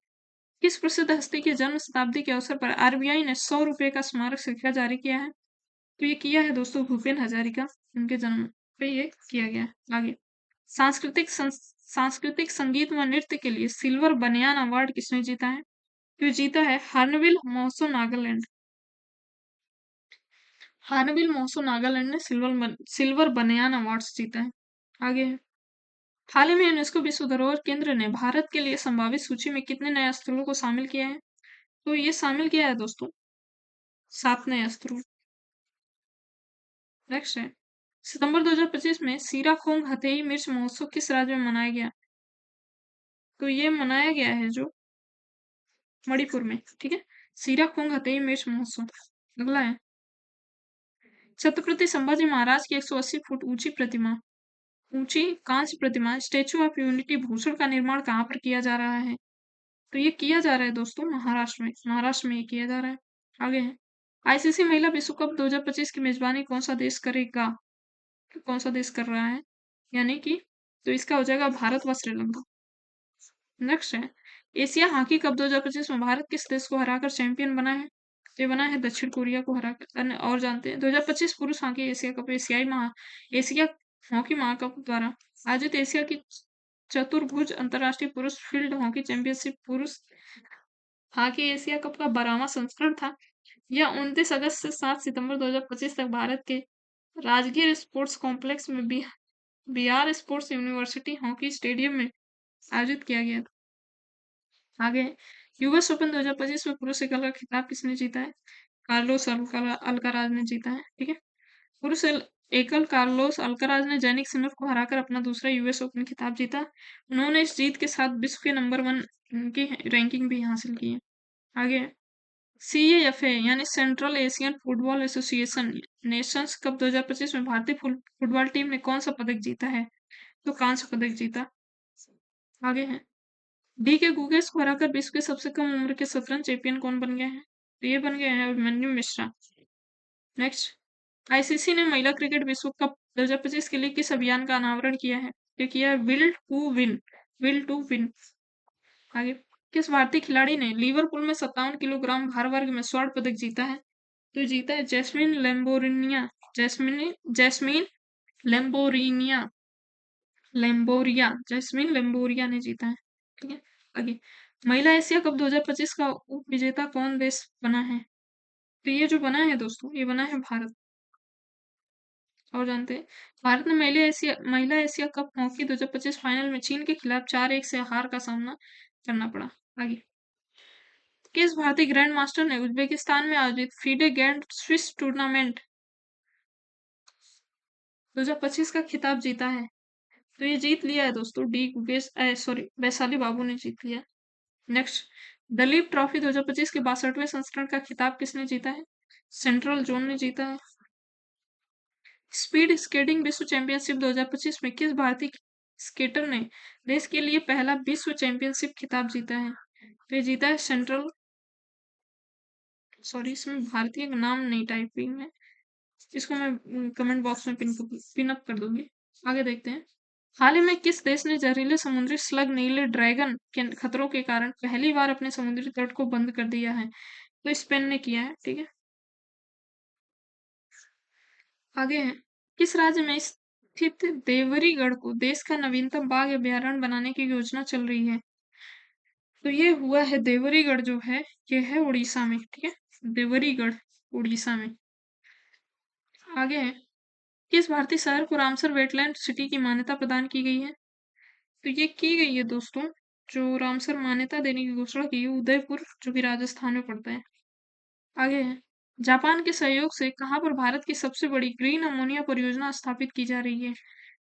किस प्रसिद्ध हस्ती की जन्म शताब्दी के अवसर पर आरबीआई ने 100 रुपए का स्मारक सिक्का जारी किया है? तो ये किया है दोस्तों भूपेन हजारिका, उनके जन्म पे ये किया गया है। आगे, सांस्कृतिक संगीत व नृत्य के लिए सिल्वर बनियान अवार्ड किसने जीता है? तो जीता है हार्नबिल महोत्सव नागालैंड। हार्नबिल महोत्सव नागालैंड ने सिल्वर बनियान अवार्ड जीता है। आगे, हाल ही में यूनेस्को विश्व धरोहर केंद्र ने भारत के लिए संभावित सूची में कितने नए स्थलों को शामिल किया है? तो ये शामिल किया है दोस्तों 7 नए स्थलों। नेक्स्ट है, सितंबर 2025 में सीराखोंग हथेई मिर्च महोत्सव किस राज्य में मनाया गया? तो ये मनाया गया है जो मणिपुर में, ठीक है, सीराखोंग हथेई मिर्च महोत्सव। अगला है, छत्रपति संभाजी महाराज की 180 फुट ऊंची कांस्य प्रतिमा स्टेचू ऑफ यूनिटी भूषण का निर्माण कहाँ पर किया जा रहा है? तो ये किया जा रहा है दोस्तों महाराष्ट्र में ये किया जा रहा है। आगे है, आईसीसी महिला विश्व कप 2025 की मेजबानी कौन सा देश करेगा? तो कौन सा देश कर रहा है? यानी कि तो इसका हो जाएगा भारत व श्रीलंका। नेक्स्ट है, एशिया हॉकी कप 2025 में भारत किस देश को हराकर चैंपियन बना है? तो ये बना है दक्षिण कोरिया को हराकर। और जानते हैं 2025 पुरुष hockey Asia Cup Asia hockey महाकप द्वारा आयोजित एशिया की चतुर्भुज अंतरराष्ट्रीय पुरुष फील्ड हॉकी चैंपियनशिप पुरुष हॉकी एशिया कप का 12वां संस्करण था। यह 29 अगस्त से 7 सितंबर 2025 तक भारत के राजगीर स्पोर्ट्स कॉम्प्लेक्स में Bihar sports university hockey stadium में आयोजित किया गया था। आगे, यूएस ओपन 2025 में पुरुष एकल का खिताब किसने जीता है? कार्लोस अल्काराज ने जीता है, ठीक है। पुरुष एकल कार्लोस अल्काराज ने जैनिक सिनर को हराकर अपना दूसरा यूएस ओपन खिताब जीता। उन्होंने इस जीत के साथ विश्व के नंबर 1 की रैंकिंग भी हासिल की है। आगे, सीएएफए यानी central Asian football association Nations cup 2025 में भारतीय फुटबॉल टीम ने कौन सा पदक जीता है? तो कांस्य पदक जीता। आगे है, डी के गुगेश को हराकर विश्व के सबसे कम उम्र के शतरंज चैंपियन कौन बन गए हैं? तो ये बन गए हैं अभिमन्यु मिश्रा। नेक्स्ट, आईसीसी ने महिला क्रिकेट विश्व कप 2025 के लिए किस अभियान का अनावरण किया है? तो किया है विल टू विन। आगे, किस भारतीय खिलाड़ी ने लिवरपूल में 57 किलोग्राम भार वर्ग में स्वर्ण पदक जीता है? तो जीता है जैस्मिन लेम्बोरिया ने जीता है, ठीक है। आगे, महिला एशिया कप 2025 का उप विजेता कौन देश बना है? तो ये जो बना है दोस्तों, ये बना है भारत। और जानते हैं, भारत ने महिला एशिया कप हॉकी 2025 फाइनल में चीन के खिलाफ 4-1 से हार का सामना करना पड़ा। आगे, किस भारतीय ग्रैंड मास्टर ने उज्बेकिस्तान में आयोजित फीडे ग्रैंड स्विस टूर्नामेंट 2025 का खिताब जीता है? तो ये जीत लिया है दोस्तों वैशाली बाबू ने जीत लिया। नेक्स्ट, दलीप ट्रॉफी 2025 के 62वें संस्करण का खिताब किसने जीता है? सेंट्रल जोन ने जीता है। स्पीड स्केटिंग विश्व चैंपियनशिप 2025 में किस भारतीय स्केटर ने देश के लिए पहला विश्व चैंपियनशिप खिताब जीता है? तो ये जीता है इसमें भारतीय का नाम नहीं टाइपिंग है, इसको मैं कमेंट बॉक्स में पिन अप कर दूंगी। आगे देखते हैं। हाल ही में किस देश ने जहरीले समुद्री स्लग नीले ड्रैगन के खतरों के कारण पहली बार अपने समुद्री तट को बंद कर दिया है? तो स्पेन ने किया है। ठीक है, आगे है। किस राज्य में स्थित देवरीगढ़ को देश का नवीनतम बाघ अभयारण्य बनाने की योजना चल रही है? तो ये हुआ है देवरीगढ़ जो है, ये है उड़ीसा में। ठीक है, देवरीगढ़ उड़ीसा में। आगे है। किस भारतीय शहर को रामसर वेटलैंड सिटी की मान्यता प्रदान की गई है? तो ये की गई है दोस्तों, जो रामसर मान्यता देने की घोषणा की है, उदयपुर जो कि राजस्थान में पड़ता है। आगे है। जापान के सहयोग से कहाँ पर भारत की सबसे बड़ी ग्रीन अमोनिया परियोजना स्थापित की जा रही है?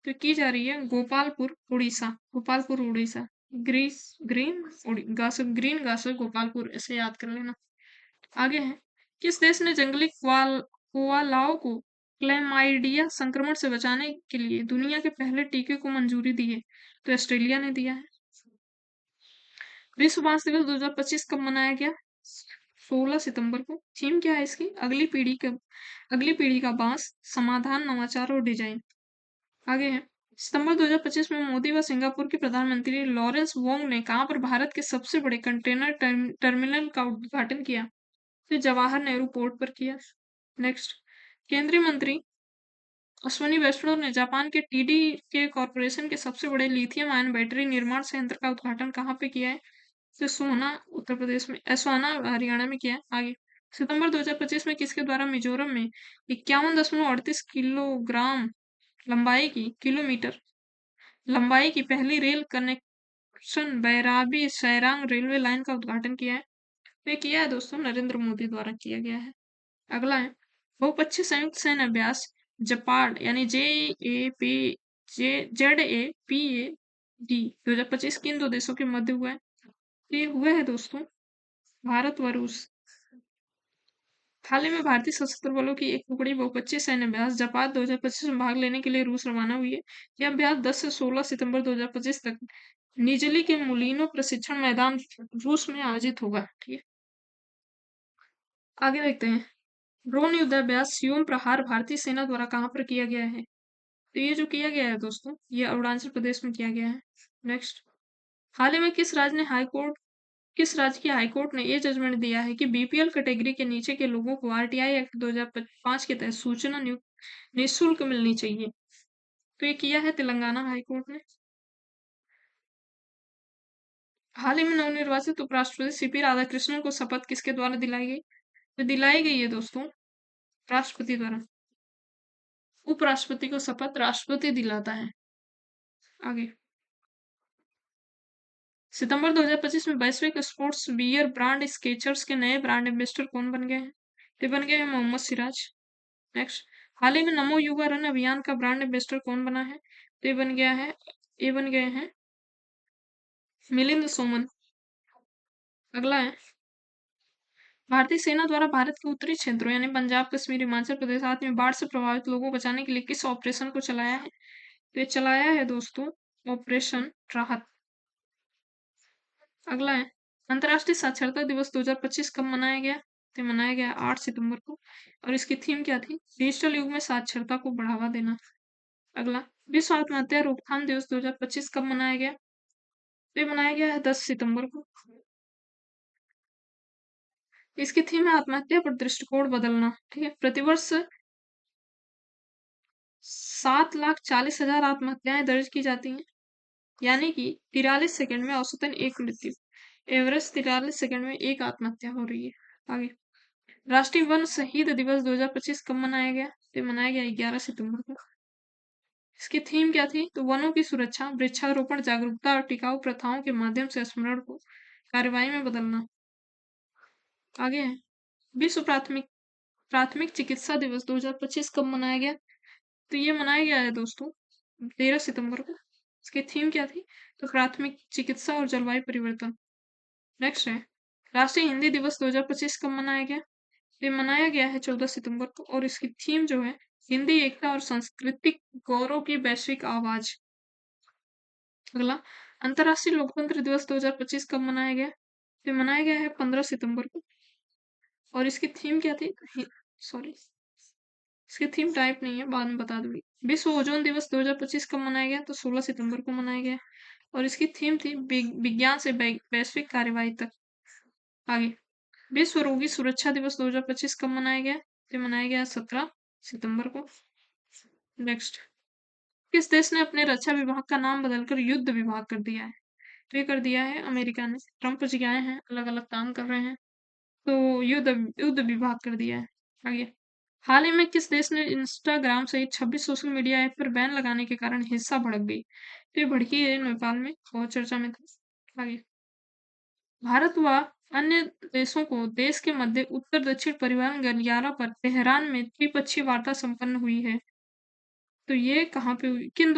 तो की जा रही है गोपालपुर उड़ीसा, गोपालपुर उड़ीसा। ग्रीस ग्रीन ग्रीन गासर गोपालपुर, ऐसे याद कर लेना। आगे है। किस देश ने जंगली कोआलाओं को क्लेमाइडिया संक्रमण से बचाने के लिए दुनिया के पहले टीके को मंजूरी दी है? तो ऑस्ट्रेलिया ने दिया है। विश्व बांस दिवस 2025 कब मनाया गया? 16 सितंबर को। थीम क्या है इसकी? अगली पीढ़ी का बांस, समाधान, नवाचार और डिजाइन। आगे है। सितंबर 2025 में मोदी व सिंगापुर के प्रधानमंत्री लॉरेंस वोंग ने कहां पर भारत के सबसे बड़े कंटेनर टर्मिनल का उद्घाटन किया? तो जवाहर नेहरू पोर्ट पर किया। नेक्स्ट। केंद्रीय मंत्री अश्विनी वैष्णव ने जापान के टीडी के कॉरपोरेशन के सबसे बड़े लिथियम आयन बैटरी निर्माण संयंत्र का उद्घाटन कहाँ पे किया है? तो सोना उत्तर प्रदेश में, सोना हरियाणा में किया है। आगे। सितंबर 2025 में किसके द्वारा मिजोरम में 51.38 किलोग्राम किलोमीटर लंबाई की पहली rail connection Bairabi Sairang railway line का उद्घाटन किया है? तो ये किया है दोस्तों, नरेंद्र मोदी द्वारा किया गया है। अगला है। बहुपक्षीय संयुक्त सैन्य अभ्यास जपाड यानी JAPD 2025 किन दो देशों के मध्य हुआ है? ये हुए हैं दोस्तों, भारत व रूस। हाल ही में भारतीय सशस्त्र बलों की एक टुकड़ी बहुपक्षीय सैन्य अभ्यास जपाद 2025 में भाग लेने के लिए रूस रवाना हुई है। यह अभ्यास 10 से 16 सितंबर 2025 तक निजली के मुलिनो प्रशिक्षण मैदान रूस में आयोजित होगा। ठीक है, आगे देखते हैं। ड्रोन युद्धाभ्यास ह्यूम प्रहार भारतीय सेना द्वारा कहाँ पर किया गया है? तो ये जो किया गया है दोस्तों, ये अरुणाचल प्रदेश में किया गया है। नेक्स्ट। हाल ही में किस राज्य की हाईकोर्ट ने ये जजमेंट दिया है कि बीपीएल कैटेगरी के नीचे के लोगों को आरटीआई एक्ट 2005 के तहत सूचना निःशुल्क मिलनी चाहिए? तो ये किया है तेलंगाना हाईकोर्ट ने। हाल ही में नवनिर्वाचित उपराष्ट्रपति सीपी राधाकृष्णन को शपथ किसके द्वारा दिलाई गई? तो दिलाई गई है दोस्तों, राष्ट्रपति द्वारा। उपराष्ट्रपति को शपथ राष्ट्रपति दिलाता है। आगे। सितंबर 2025 में वैश्विक स्पोर्ट्स बियर ब्रांड स्केचर्स के नए ब्रांड एम्बेसडर कौन बन गए हैं? ये बन गए हैं मोहम्मद सिराज। नेक्स्ट। हाल ही में नमो युवा रन अभियान का ब्रांड एम्बेसडर कौन बना है? तो ये बन गए हैं मिलिंद सोमन। अगला है। भारतीय सेना द्वारा भारत के उत्तरी क्षेत्रों यानी पंजाब, कश्मीर, हिमाचल प्रदेश आदि में बाढ़ से प्रभावित लोगों को बचाने के लिए किस ऑपरेशन को चलाया है? तो ये चलाया है दोस्तों ऑपरेशन राहत। अगला है। अंतर्राष्ट्रीय साक्षरता दिवस 2025 कब मनाया गया? तो मनाया गया 8 सितंबर को। और इसकी थीम क्या थी? डिजिटल युग में साक्षरता को बढ़ावा देना। अगला। विश्व आत्महत्या रोकथाम दिवस 2025 कब मनाया गया? तो ये मनाया गया है 10 सितंबर को। इसकी थीम है आत्महत्या पर दृष्टिकोण बदलना। ठीक है, प्रतिवर्ष 7,40,000 आत्महत्याएं दर्ज की जाती हैं, यानी कि 43 सेकंड में औसतन एक मृत्यु। एवरेज 43 सेकंड में एक आत्महत्या हो रही है। आगे। राष्ट्रीय वन शहीद दिवस 2025 कब मनाया गया? तो मनाया गया 11 सितंबर को। इसकी थीम क्या थी? तो वनों की सुरक्षा, वृक्षारोपण, जागरूकता और टिकाऊ प्रथाओं के माध्यम से स्मरण को कार्रवाई में बदलना। आगे है। विश्व प्राथमिक चिकित्सा दिवस 2025 कब मनाया गया? तो ये मनाया गया है दोस्तों 13 सितंबर को। इसकी थीम क्या थी? तो प्राथमिक चिकित्सा और जलवायु परिवर्तन। नेक्स्ट है। राष्ट्रीय हिंदी दिवस 2025 कब मनाया गया? ये मनाया गया है 14 सितंबर को। और इसकी थीम जो है, हिंदी एकता और सांस्कृतिक गौरव की वैश्विक आवाज। अगला। अंतर्राष्ट्रीय लोकतंत्र दिवस 2025 कब मनाया गया? ये मनाया गया है 15 सितंबर को। और इसकी थीम क्या थी? सॉरी, इसकी थीम टाइप नहीं है, बाद में बता दूंगी। विश्व ओजोन दिवस 2025 कब मनाया गया? तो 16 सितंबर को मनाया गया। और इसकी थीम थी विज्ञान से वैश्विक कार्यवाही तक। आगे, विश्व रोगी सुरक्षा दिवस 2025 कब मनाया गया? तो मनाया गया 17 सितंबर को। नेक्स्ट, किस देश ने अपने रक्षा विभाग का नाम बदलकर युद्ध विभाग कर दिया है? तो ये कर दिया है अमेरिका ने। ट्रंप जी आए हैं, अलग अलग काम कर रहे हैं, तो युद्ध युद्ध विभाग कर दिया है। आगे, हाल ही में किस देश ने इंस्टाग्राम सहित 26 सोशल मीडिया ऐप पर बैन लगाने के कारण हिंसा भड़क गई? तो ये भड़की है नेपाल में, बहुत चर्चा में था। आगे, भारत व अन्य देशों को देश के मध्य उत्तर दक्षिण परिवहन गलियारा पर तेहरान में द्विपक्षीय वार्ता संपन्न हुई है। तो ये कहाँ पे हुई? किन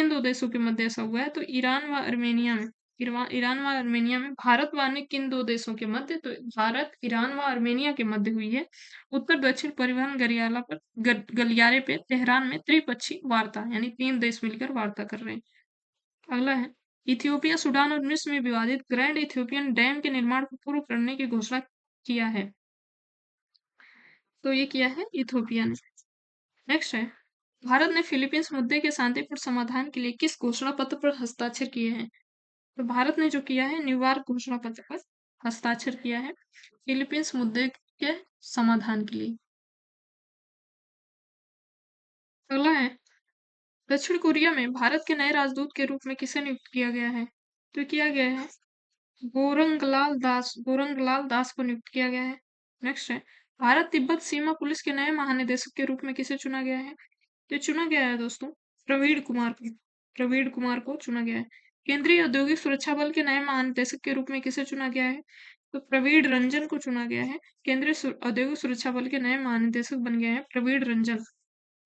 दो देशों के मध्य ऐसा हुआ है? तो ईरान व अर्मेनिया में। ईरान व अर्मेनिया में। भारत व अन्य किन दो देशों के मध्य? तो भारत, ईरान व अर्मेनिया के मध्य हुई है उत्तर दक्षिण परिवहन गलियारे पे तेहरान में त्रिपक्षीय वार्ता, यानी 3 देश मिलकर वार्ता कर रहे हैं। अगला है, इथियोपिया, सूडान और मिस्र में विवादित ग्रैंड इथियोपियन डैम के निर्माण को पूर्ण करने की घोषणा किया है। तो ये किया है इथियोपिया ने। नेक्स्ट है, भारत ने फिलीपींस मुद्दे के शांतिपूर्ण समाधान के लिए किस घोषणा पत्र पर हस्ताक्षर किए हैं? तो भारत ने जो किया है न्यूयॉर्क घोषणा पत्र पर हस्ताक्षर किया है फिलीपींस मुद्दे के समाधान के लिए। अगला है, दक्षिण कोरिया में भारत के नए राजदूत के रूप में किसे नियुक्त किया गया है? तो किया गया है गोरंगलाल दास को नियुक्त किया गया है। नेक्स्ट है, भारत तिब्बत सीमा पुलिस के नए महानिदेशक के रूप में किसे चुना गया है? तो चुना गया है दोस्तों प्रवीण कुमार को। प्रवीण कुमार को चुना गया है। केंद्रीय औद्योगिक सुरक्षा बल के नए महानिदेशक के रूप में किसे चुना गया है? तो प्रवीण रंजन को चुना गया है। केंद्रीय औद्योगिक सुरक्षा बल के नए महानिदेशक बन गए हैं प्रवीण रंजन।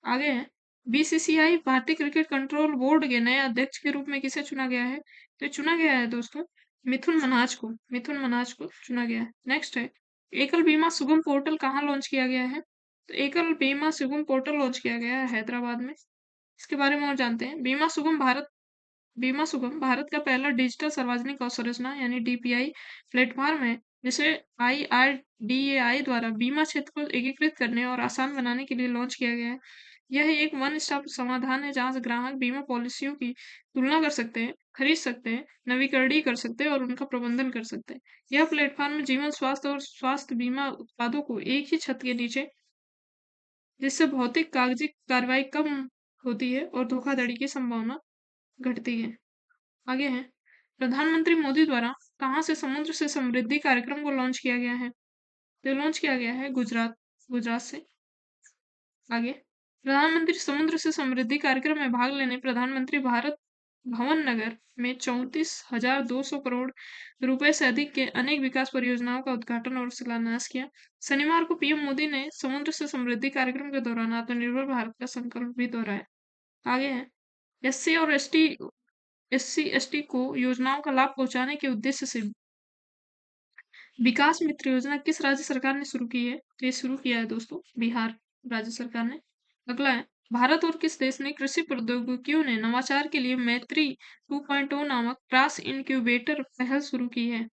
आगे है, बीसीसीआई भारतीय क्रिकेट कंट्रोल बोर्ड के नए अध्यक्ष के रूप में किसे चुना गया है? तो चुना गया है दोस्तों मिथुन मनाज को चुना गया है। नेक्स्ट है, एकल बीमा सुगम पोर्टल कहाँ लॉन्च किया गया है? तो एकल बीमा सुगम पोर्टल लॉन्च किया गया है हैदराबाद में। इसके बारे में और जानते हैं। बीमा सुगम भारत का पहला डिजिटल सार्वजनिक अवसंरचना यानी डीपीआई प्लेटफॉर्म है, जिसे आईआरडीएआई द्वारा बीमा क्षेत्र को एकीकृत करने और आसान बनाने के लिए लॉन्च किया गया है। यह एक वन स्टॉप समाधान है जहां से ग्राहक बीमा पॉलिसियों की तुलना कर सकते हैं, खरीद सकते हैं, नवीकरणीय कर सकते हैं और उनका प्रबंधन कर सकते हैं। यह प्लेटफॉर्म जीवन स्वास्थ्य और स्वास्थ्य बीमा उत्पादों को एक ही छत के नीचे, जिससे भौतिक कागजी कार्रवाई कम होती है और धोखाधड़ी की संभावना घटती है। आगे है, प्रधानमंत्री मोदी द्वारा कहाँ से समुद्र से समृद्धि कार्यक्रम को लॉन्च किया गया है? तो लॉन्च किया गया है गुजरात गुजरात से। आगे, प्रधानमंत्री समुद्र से समृद्धि कार्यक्रम में भाग लेने प्रधानमंत्री भारत भवन नगर में 34,200 करोड़ रुपए से अधिक के अनेक विकास परियोजनाओं का उद्घाटन और शिलान्यास किया। शनिवार को पीएम मोदी ने समुद्र से समृद्धि कार्यक्रम के दौरान आत्मनिर्भर भारत का संकल्प भी दोहराया। आगे है, एससी और एसटी को योजनाओं का लाभ पहुंचाने के उद्देश्य से विकास मित्र योजना किस राज्य सरकार ने शुरू की है? तो ये शुरू किया है दोस्तों बिहार राज्य सरकार ने। अगला है, भारत और किस देश ने कृषि प्रौद्योगिकियों ने नवाचार के लिए मैत्री 2.0 नामक क्रॉस इनक्यूबेटर पहल शुरू की है?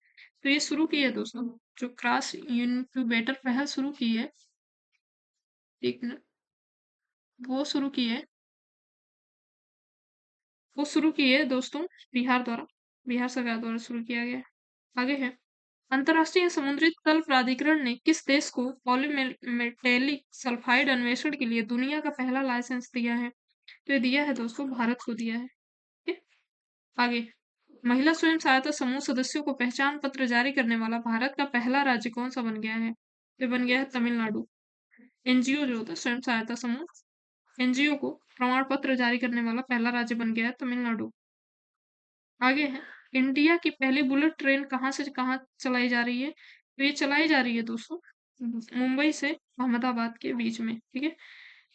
तो ये शुरू की है दोस्तों, जो क्रॉस इनक्यूबेटर पहल शुरू की है, एक मिनट, वो शुरू की है वो शुरू की है दोस्तों बिहार सरकार द्वारा शुरू किया गया है। आगे है, अंतर्राष्ट्रीय समुद्री तल प्राधिकरण ने किस देश को पॉलीमेटेलिक सल्फाइड अन्वेषण के लिए दुनिया का पहला लाइसेंस दिया है? तो ये दिया है दोस्तों, भारत को दिया है। ठीक है? आगे, महिला स्वयं सहायता समूह सदस्यों को पहचान पत्र जारी करने वाला भारत का पहला राज्य कौन सा बन गया है? तो बन गया है तमिलनाडु। एनजीओ जो होता है स्वयं सहायता समूह, एनजीओ को प्रमाण पत्र जारी करने वाला पहला राज्य बन गया है तमिलनाडु। आगे है, इंडिया की पहली बुलेट ट्रेन कहाँ से कहाँ चलाई जा रही है? तो ये चलाई जा रही है दोस्तों मुंबई से अहमदाबाद के बीच में। ठीक है,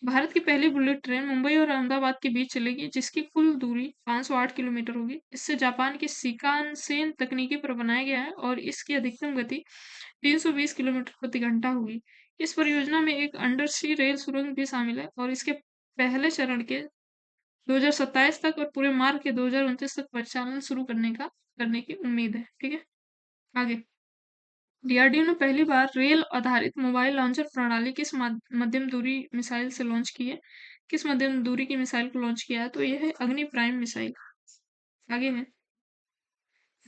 भारत की पहली बुलेट ट्रेन मुंबई और अहमदाबाद के बीच चलेगी, जिसकी कुल दूरी 508 किलोमीटर होगी। इससे जापान की शिकानसेन तकनीकी पर बनाया गया है और इसकी अधिकतम गति 320 किलोमीटर प्रति घंटा होगी। इस परियोजना में एक अंडर सी रेल सुरंग भी शामिल है और इसके पहले चरण के 2027 तक और पूरे मार्ग के 2029 तक परिचालन शुरू करने की उम्मीद है। ठीक है, आगे, डीआरडीओ ने पहली बार रेल आधारित मोबाइल लॉन्चर प्रणाली किस मध्यम दूरी मिसाइल से लॉन्च की है? किस मध्यम दूरी की मिसाइल को लॉन्च किया है? तो यह है अग्नि प्राइम मिसाइल। आगे है,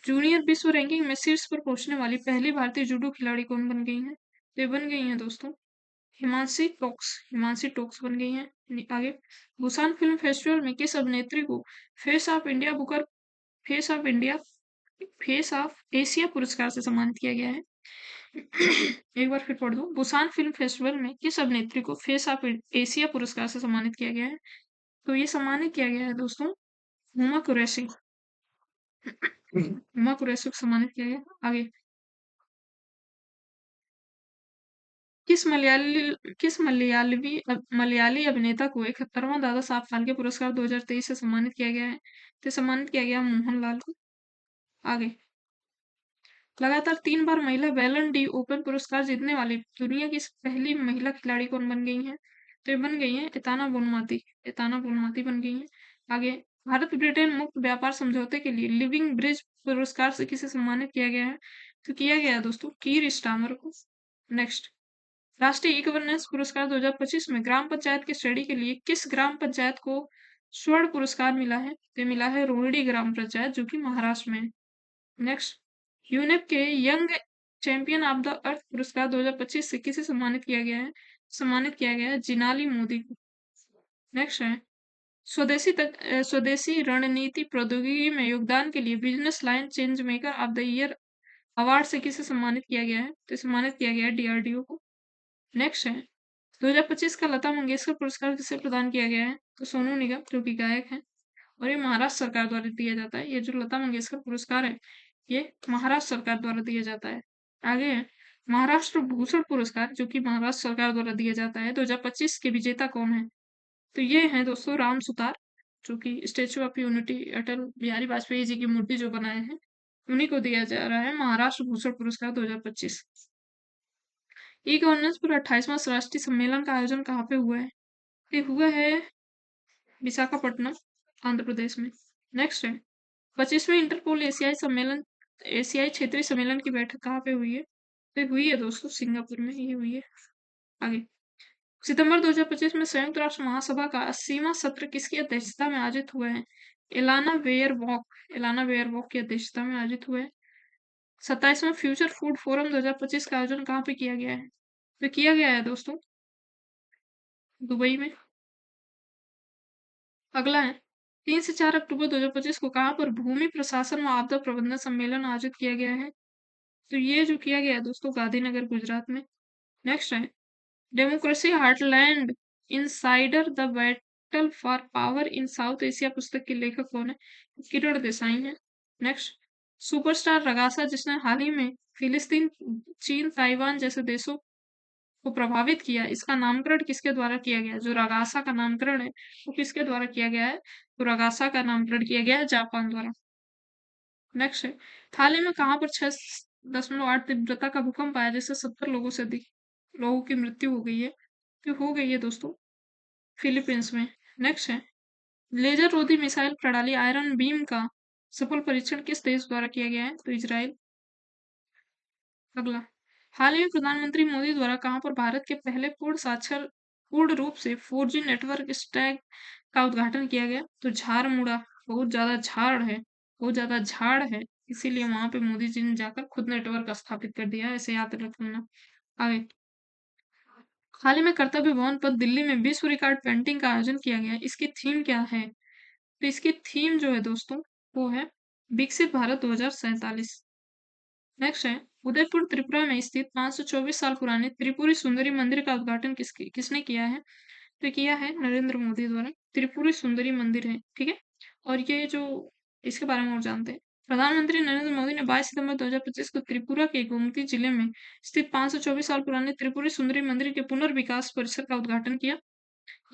जूनियर विश्व रैंकिंग में शीर्ष पर पहुंचने वाली पहली भारतीय जूडो खिलाड़ी कौन बन गई हैं? तो ये बन गई हैं दोस्तों हिमांशी टोक्स बन गई हैं। आगे, बुसान फिल्म फेस्टिवल में किस अभिनेत्री को face of India Booker face of India face of Asia पुरस्कार से सम्मानित किया गया है? एक बार फिर पढ़ दूं, बुसान फिल्म फेस्टिवल में किस अभिनेत्री को फेस ऑफ एशिया पुरस्कार से सम्मानित किया गया है? तो ये सम्मानित किया गया है दोस्तों हुमा कुरैशी। हुमा कुरैशी को सम्मानित किया गया। आगे, किस मलयाली अभिनेता को 71वां दादा साहब फाल्के पुरस्कार 2023 से सम्मानित किया गया है? तो सम्मानित किया गया मोहनलाल को। आगे, लगातार 3 बार महिला बैलन डी ओपन पुरस्कार जीतने वाली दुनिया की पहली महिला खिलाड़ी कौन बन गई है? तो ये बन गई है एताना बोनमाती बन गई है। आगे, भारत ब्रिटेन मुक्त व्यापार समझौते के लिए लिविंग ब्रिज पुरस्कार से किसे सम्मानित किया गया है? तो किया गया है दोस्तों कीर स्टामर को। नेक्स्ट, राष्ट्रीय ई गवर्नेंस पुरस्कार 2025 में ग्राम पंचायत की श्रेणी के लिए किस ग्राम पंचायत को स्वर्ण पुरस्कार मिला है? तो मिला है रोहिणी ग्राम पंचायत, जो कि महाराष्ट्र में है। नेक्स्ट, यूनेप के young champion of the earth पुरस्कार 2025 से किसे सम्मानित किया गया है? सम्मानित किया गया है जिनाली मोदी को। नेक्स्ट है, स्वदेशी रणनीति प्रौद्योगिकी में योगदान के लिए business line change maker of the year award से किसे सम्मानित किया गया है? तो सम्मानित किया गया है डीआरडीओ को। नेक्स्ट है, 2025 का लता मंगेशकर पुरस्कार किसे प्रदान किया गया है? तो सोनू निगम, जो कि गायक हैं, और ये महाराष्ट्र सरकार द्वारा दिया जाता है। ये जो लता मंगेशकर पुरस्कार है, ये महाराष्ट्र सरकार द्वारा दिया जाता है। आगे है, महाराष्ट्र भूषण पुरस्कार, जो कि महाराष्ट्र सरकार द्वारा दिया जाता है, 2025 के विजेता कौन है? तो ये है दोस्तों राम सुतार, जो कि statue of unity Atal Bihari Vajpayee ji की मूर्ति जो बनाए हैं, उन्हीं को दिया जा रहा है महाराष्ट्र भूषण पुरस्कार 2025। ई गवर्नेंस पर 28वां राष्ट्रीय सम्मेलन का आयोजन कहाँ पे हुआ है? ये हुआ है विशाखापट्टनम, आंध्र प्रदेश में। नेक्स्ट है, 25वें इंटरपोल एशियाई क्षेत्रीय सम्मेलन की बैठक कहाँ पे हुई है? तो हुई है दोस्तों सिंगापुर में ही हुई है। आगे, सितंबर 2025 में संयुक्त राष्ट्र महासभा का 80वां सत्र किसकी अध्यक्षता में आयोजित हुआ है? एलाना वेयर वॉक की अध्यक्षता में आयोजित हुआ है। 27वां फ्यूचर फूड फोरम 2025 का आयोजन कहाँ पे किया गया है? तो किया गया है दोस्तों दुबई में। अगला है, 3 से 4 अक्टूबर 2025 को कहाँ पर भूमि प्रशासन व आपदा प्रबंधन सम्मेलन आयोजित किया गया है? तो ये जो किया गया है दोस्तों गांधीनगर गुजरात में। नेक्स्ट है, democracy heartland insider the battle for power in south Asia पुस्तक के लेखक कौन है? किरण देसाई है। नेक्स्ट, सुपरस्टार रगासा जिसने हाल ही में फिलिस्तीन, चीन, ताइवान जैसे देशों को प्रभावित किया, इसका नामकरण किसके द्वारा किया गया? जो रगासा का नामकरण है वो किसके द्वारा किया गया है? तो रगासा का नामकरण किया गया है जापान द्वारा। नेक्स्ट है, हाल ही में कहाँ पर 6.8 तीव्रता का भूकंप आया जिससे 70 लोगों से अधिक लोगों की मृत्यु हो गई है? तो हो गई है दोस्तों फिलीपींस में। नेक्स्ट है, लेजर रोधी मिसाइल प्रणाली आयरन बीम का सफल परीक्षण किस देश द्वारा किया गया है? तो इजराइल। अगला, हाल ही में प्रधानमंत्री मोदी द्वारा कहाँ पर भारत के पहले पूर्ण रूप से 4G नेटवर्क स्टैक का उद्घाटन किया गया? तो झारमुड़ा, बहुत ज्यादा झाड़ है, इसीलिए वहां पे मोदी जी ने जाकर खुद नेटवर्क स्थापित कर दिया, ऐसे याद रखना। आगे, हाल ही में कर्तव्य भवन पर दिल्ली में विश्व रिकॉर्ड पेंटिंग का आयोजन किया गया, इसकी थीम क्या है? तो इसकी थीम जो है दोस्तों वो है विकसित भारत 2047। नेक्स्ट है, उदयपुर त्रिपुरा में स्थित 524 साल पुराने त्रिपुरी सुंदरी मंदिर का उद्घाटन किसने किया है? तो किया है नरेंद्र मोदी द्वारा। त्रिपुरी सुंदरी मंदिर है, ठीक है। और ये जो इसके बारे में और जानते हैं, प्रधानमंत्री नरेंद्र मोदी ने 22 सितंबर 2025 को त्रिपुरा के गोमती जिले में स्थित 524 साल पुराने त्रिपुरी सुंदरी मंदिर के पुनर्विकास परिसर का उद्घाटन किया।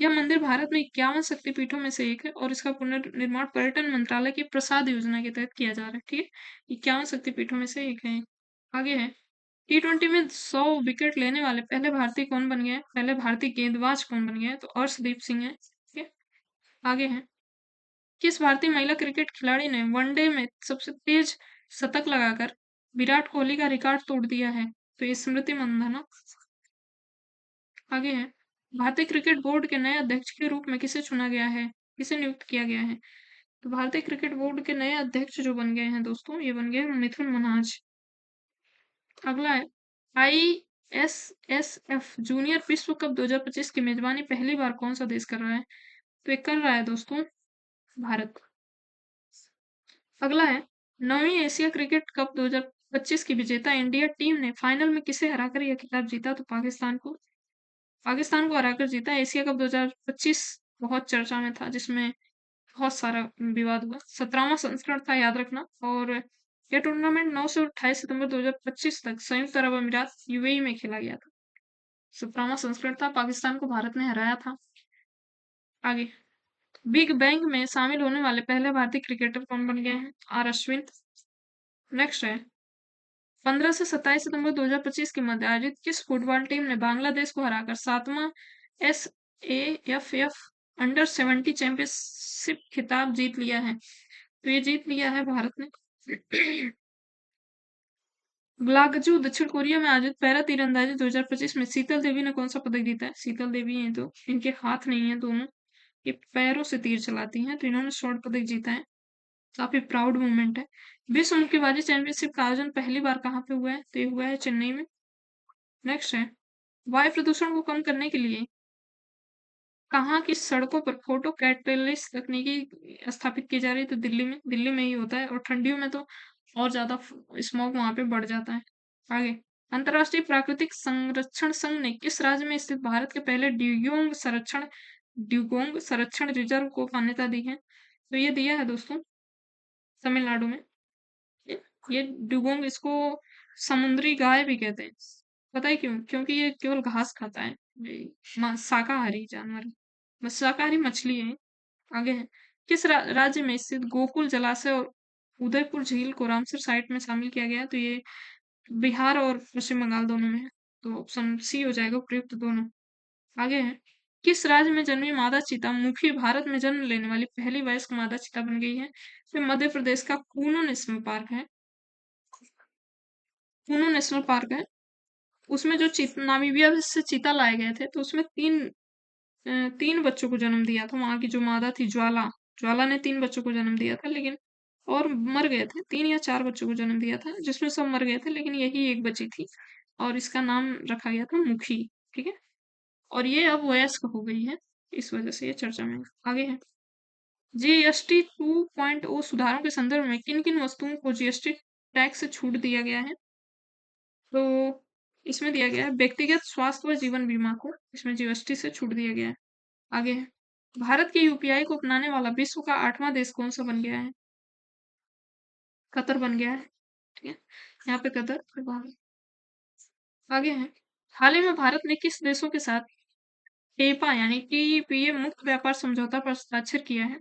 यह मंदिर भारत में 51 शक्तिपीठों में से एक है और इसका पुनर्निर्माण पर्यटन मंत्रालय की प्रसाद योजना के तहत किया जा रहा है, ठीक है। 51 शक्तिपीठों में से एक है। आगे है, T20 में 100 विकेट लेने वाले पहले भारतीय कौन बन गए? पहले भारतीय गेंदबाज कौन बन गए? तो अर्शदीप सिंह है, ठीक है। आगे है, किस भारतीय महिला क्रिकेट खिलाड़ी ने वनडे में सबसे तेज शतक लगाकर विराट कोहली का रिकॉर्ड तोड़ दिया है, तो ये स्मृति मंदाना। आगे है, भारतीय क्रिकेट बोर्ड के नए अध्यक्ष के रूप में किसे चुना गया है, किसे नियुक्त किया गया है? तो भारतीय क्रिकेट बोर्ड के नए अध्यक्ष जो बन गए हैं दोस्तों, ये बन गए हैं मिथुन मनाज। अगला है, ISSF जूनियर विश्व कप 2025 की मेजबानी पहली बार कौन सा देश कर रहा है? तो ये कर रहा है दोस्तों भारत। अगला है, 9वीं एशिया क्रिकेट कप 2025 की विजेता इंडिया टीम ने फाइनल में किसे हराकर यह खिताब जीता? तो पाकिस्तान को हराकर जीता। एशिया कप 2025 बहुत चर्चा में था, जिसमें बहुत सारा विवाद हुआ। 17वां संस्करण था, याद रखना। और यह टूर्नामेंट 9 से 28 सितंबर 2025 तक संयुक्त अरब अमीरात यूएई में खेला गया था। 17वां संस्करण था, पाकिस्तान को भारत ने हराया था। आगे, बिग बैंग में शामिल होने वाले पहले भारतीय क्रिकेटर कौन बन गए हैं? आर अश्विन। नेक्स्ट है, 15 से 27 सितंबर 2025 के मध्य आयोजित किस फुटबॉल टीम ने बांग्लादेश को हराकर 7वां SAFF अंडर 17 चैंपियनशिप खिताब जीत लिया है? तो ये जीत लिया है भारत ने। ग्लागजू दक्षिण कोरिया में आयोजित पैरा तीरंदाजी 2025 में शीतल देवी ने कौन सा पदक जीता है? शीतल देवी हैं तो इनके हाथ नहीं है दोनों, ये पैरों से तीर चलाती हैं, तो इन्होंने स्वर्ण पदक जीता है। काफी प्राउड मोमेंट है। विश्व मुक्केबाजी चैंपियनशिप का आयोजन पहली बार कहाँ पे हुआ है? तो ये हुआ है चेन्नई में। नेक्स्ट है, वायु प्रदूषण को कम करने के लिए कहाँ की सड़कों पर फोटो कैटलिस्ट तकनीकी स्थापित की जा रही है? तो दिल्ली में ही होता है, और ठंडियों में तो और ज्यादा स्मॉग वहां पे बढ़ जाता है। आगे, अंतरराष्ट्रीय प्राकृतिक संरक्षण संघ ने किस राज्य में स्थित भारत के पहले ड्यूगोंग संरक्षण रिजर्व को मान्यता दी है? तो ये दिया है दोस्तों तमिलनाडु में। ये डुगोंग, इसको समुद्री गाय भी कहते हैं। पता है क्यों? क्योंकि ये केवल घास खाता है, शाकाहारी जानवर है। बस शाकाहारी मछली है। आगे है, किस राज्य में स्थित गोकुल जलाशय और उदयपुर झील को रामसर साइट में शामिल किया गया है? तो ये बिहार और पश्चिम बंगाल दोनों में है, तो ऑप्शन सी हो जाएगा उपयुक्त दोनों। आगे है, किस राज्य में जन्मी मादा चीता मुखी भारत में जन्म लेने वाली पहली वयस्क मादा चीता बन गई है? तो मध्य प्रदेश का कूनो नेशनल पार्क है। कूनो नेशनल पार्क है, उसमें जो नामीबिया से चीता लाए गए थे, तो उसमें तीन बच्चों को जन्म दिया था। वहां की जो मादा थी ज्वाला, ज्वाला ने 3 बच्चों को जन्म दिया था, लेकिन और मर गए थे। 3 या 4 बच्चों को जन्म दिया था, जिसमें सब मर गए थे, लेकिन यही एक बची थी, और इसका नाम रखा गया था मुखी। ठीक है, और ये अब वयस्क हो गई है, इस वजह से ये चर्चा में आगे है। GST 2.0 सुधारों के संदर्भ में किन किन वस्तुओं को GST टैक्स से छूट दिया गया है? तो इसमें दिया गया है व्यक्तिगत स्वास्थ्य व जीवन बीमा को, इसमें GST से छूट दिया गया है। आगे है, भारत के यूपीआई को अपनाने वाला विश्व का 8वां देश कौन सा बन गया है? कतर बन गया है। ठीक है, यहाँ पे कतर, फिर भारत। आगे है, हाल ही में भारत ने किस देशों के साथ टेपा यानी TPA मुक्त व्यापार समझौता पर हस्ताक्षर किया है?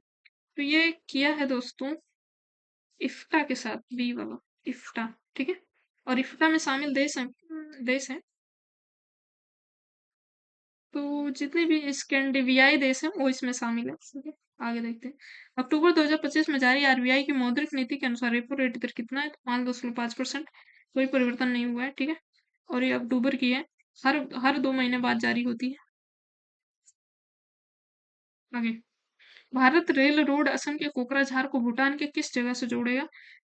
तो ये किया है दोस्तों इफ्टा के साथ, बी वाला इफ्टा। ठीक है, और इफ्टा में शामिल देश हैं, तो जितने भी स्कैंडिनेवियाई देश हैं वो इसमें शामिल है। ठीक है, आगे देखते हैं। अक्टूबर 2025 में जारी आरबीआई की मौद्रिक नीति के अनुसार रेपो रेट दर कितना है? तो 5.5%, कोई परिवर्तन नहीं हुआ है। ठीक है, और ये अक्टूबर की है, हर हर 2 महीने बाद जारी होती है। आगे, भारत रेल रोड असम के कोकराझार को भूटान के किस जगह से जोड़ेगा?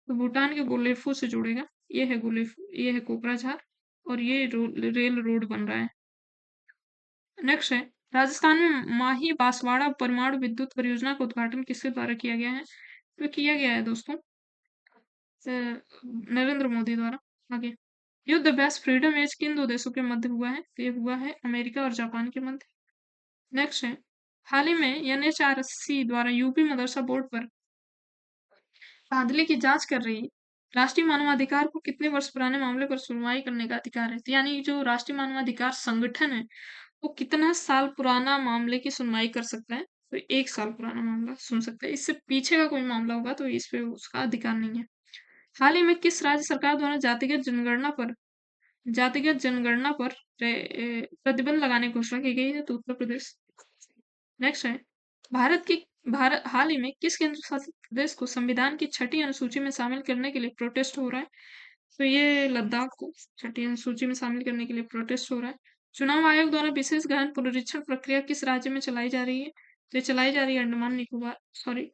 तो भूटान के गोलेफू से जोड़ेगा। ये है गोलेफू, ये है कोकराझार, और ये रेल रोड बन रहा है। नेक्स्ट है, राजस्थान में माही बांसवाड़ा परमाणु विद्युत परियोजना का उद्घाटन किसके द्वारा किया गया है? तो किया गया है दोस्तों नरेंद्र मोदी द्वारा। आगे, युद्ध अभ्यास फ्रीडम एज किन 2 देशों के मध्य हुआ है? तो ये हुआ है अमेरिका और जापान के मध्य। नेक्स्ट है, हाल ही में NHRC द्वारा यूपी मदरसा बोर्ड पर धांधली की जांच कर रही राष्ट्रीय मानवाधिकार को कितने वर्ष पुराने मामले पर सुनवाई करने का अधिकार है? तो यानी जो राष्ट्रीय मानवाधिकार संगठन है, वो कितना साल पुराना मामले की सुनवाई कर सकता है? तो 1 साल पुराना मामला सुन सकता है। इससे पीछे का कोई मामला होगा तो इस पे उसका अधिकार नहीं है। हाल ही में किस राज्य सरकार द्वारा जातिगत जनगणना पर प्रतिबंध लगाने की घोषणा की गई है? तो उत्तर प्रदेश। नेक्स्ट है, भारत हाल ही में किस केंद्र शासित प्रदेश को संविधान की 6ठी अनुसूची में शामिल करने के लिए प्रोटेस्ट हो रहा है? तो ये लद्दाख को छठी सूची में शामिल करने के लिए प्रोटेस्ट हो रहा है। चुनाव आयोग द्वारा विशेष गहन पुनरीक्षण प्रक्रिया किस राज्य में चलाई जा रही है? तो ये चलाई जा रही है अंडमान निकोबार, सॉरी,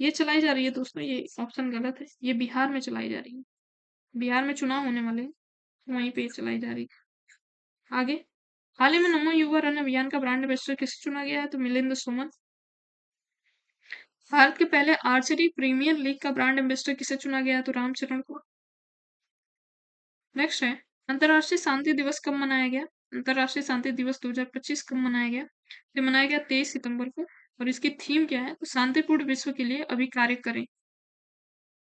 ये चलाई जा रही है दोस्तों, ये ऑप्शन गलत है, ये बिहार में चलाई जा रही है। बिहार में चुनाव होने वाले हैं, तो वहीं पे ये चलाई जा रही है। आगे, हाल ही में नमो युवा रन अभियान का ब्रांड एम्बेसडर किसे चुना गया है? तो मिलिंद सोमन। भारत के पहले आर्चरी प्रीमियर लीग का ब्रांड एम्बेसडर किसे चुना गया है? तो रामचरण को। नेक्स्ट है, अंतर्राष्ट्रीय शांति दिवस कब मनाया गया? अंतर्राष्ट्रीय शांति दिवस 2025 कब मनाया गया? ये मनाया गया 23 सितंबर को। और इसकी थीम क्या है? तो शांतिपूर्ण विश्व के लिए अभी कार्य करें।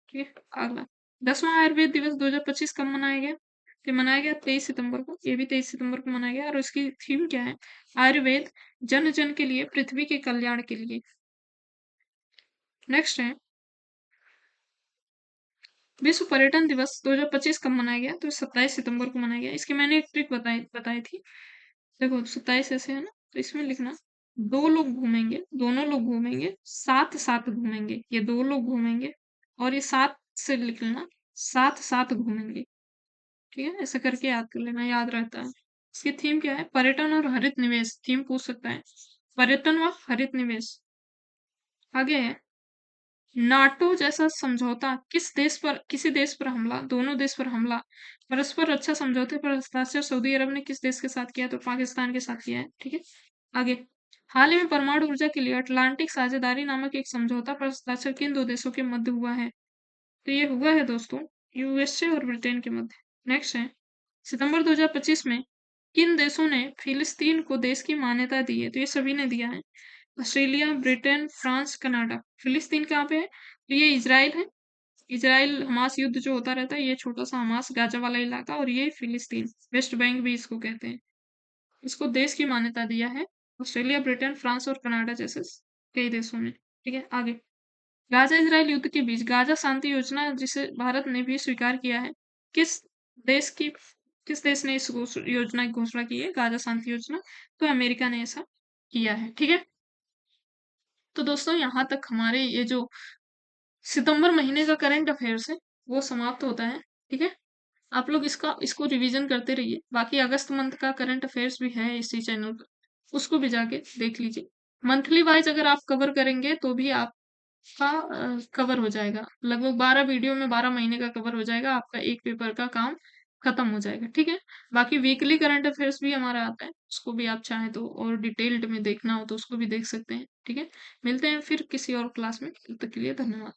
ठीक है, अगला, 10वां आयुर्वेद दिवस 2025 कब मनाया गया? ये मनाया गया 23 सितंबर को, ये भी 23 सितंबर को मनाया गया। और इसकी थीम क्या है? आयुर्वेद जन जन के लिए, पृथ्वी के कल्याण के लिए। नेक्स्ट है, विश्व पर्यटन दिवस 2025 कब मनाया गया? तो 27 सितंबर को मनाया गया। इसकी मैंने एक ट्रिक बताई बताई थी। देखो 27 ऐसे है ना, तो इसमें लिखना, दो लोग घूमेंगे, दोनों लोग घूमेंगे, साथ साथ घूमेंगे, ये दो लोग घूमेंगे, और ये साथ से लिख लेना, साथ साथ घूमेंगे। ठीक है, ऐसा करके याद कर लेना, याद रहता है। इसकी थीम क्या है? पर्यटन और हरित निवेश, थीम पूछ सकता है, पर्यटन व हरित निवेश। आगे है, नाटो जैसा समझौता किसी देश पर हमला, दोनों देश पर हमला, परस्पर रक्षा समझौते पर हस्ताक्षर सऊदी अरब ने किस देश के साथ किया? तो पाकिस्तान के साथ किया है। ठीक है, आगे, हाल ही में परमाणु ऊर्जा के लिए अटलांटिक साझेदारी नामक एक समझौता पर हस्ताक्षर किन दो देशों के मध्य हुआ है? तो ये हुआ है दोस्तों यूएसए और ब्रिटेन के मध्य। नेक्स्ट है, सितंबर 2025 में किन देशों ने फिलिस्तीन को देश की मान्यता दी है? तो ये सभी ने दिया है, ऑस्ट्रेलिया, ब्रिटेन, फ्रांस, कनाडा। फिलिस्तीन कहाँ पे है? तो ये इजराइल है। इजराइल हमास युद्ध जो होता रहता है, ये छोटा सा हमास गाजा वाला इलाका, और ये फिलिस्तीन, वेस्ट बैंक भी इसको कहते हैं। इसको देश की मान्यता दिया है ऑस्ट्रेलिया, ब्रिटेन, फ्रांस और कनाडा जैसे कई देशों ने। ठीक है, आगे, गाजा इजराइल युद्ध के बीच गाजा शांति योजना, जिसे भारत ने भी स्वीकार किया है, किस देश की किस देश ने इस योजना की घोषणा की है, गाजा शांति योजना? तो अमेरिका ने ऐसा किया है। ठीक है, तो दोस्तों यहाँ तक हमारे ये जो सितंबर महीने का करंट अफेयर्स है वो समाप्त होता है। ठीक है, आप लोग इसको रिवीजन करते रहिए। बाकी अगस्त मंथ का करंट अफेयर्स भी है इसी चैनल पर, उसको भी जाके देख लीजिए। मंथली वाइज अगर आप कवर करेंगे तो भी आपका कवर हो जाएगा, लगभग 12 वीडियो में 12 महीने का कवर हो जाएगा, आपका एक पेपर का काम खत्म हो जाएगा। ठीक है, बाकी वीकली करंट अफेयर्स भी हमारा आता है, उसको भी आप चाहें तो और डिटेल्ड में देखना हो तो उसको भी देख सकते हैं। ठीक है, मिलते हैं फिर किसी और क्लास में, तब तक के लिए धन्यवाद।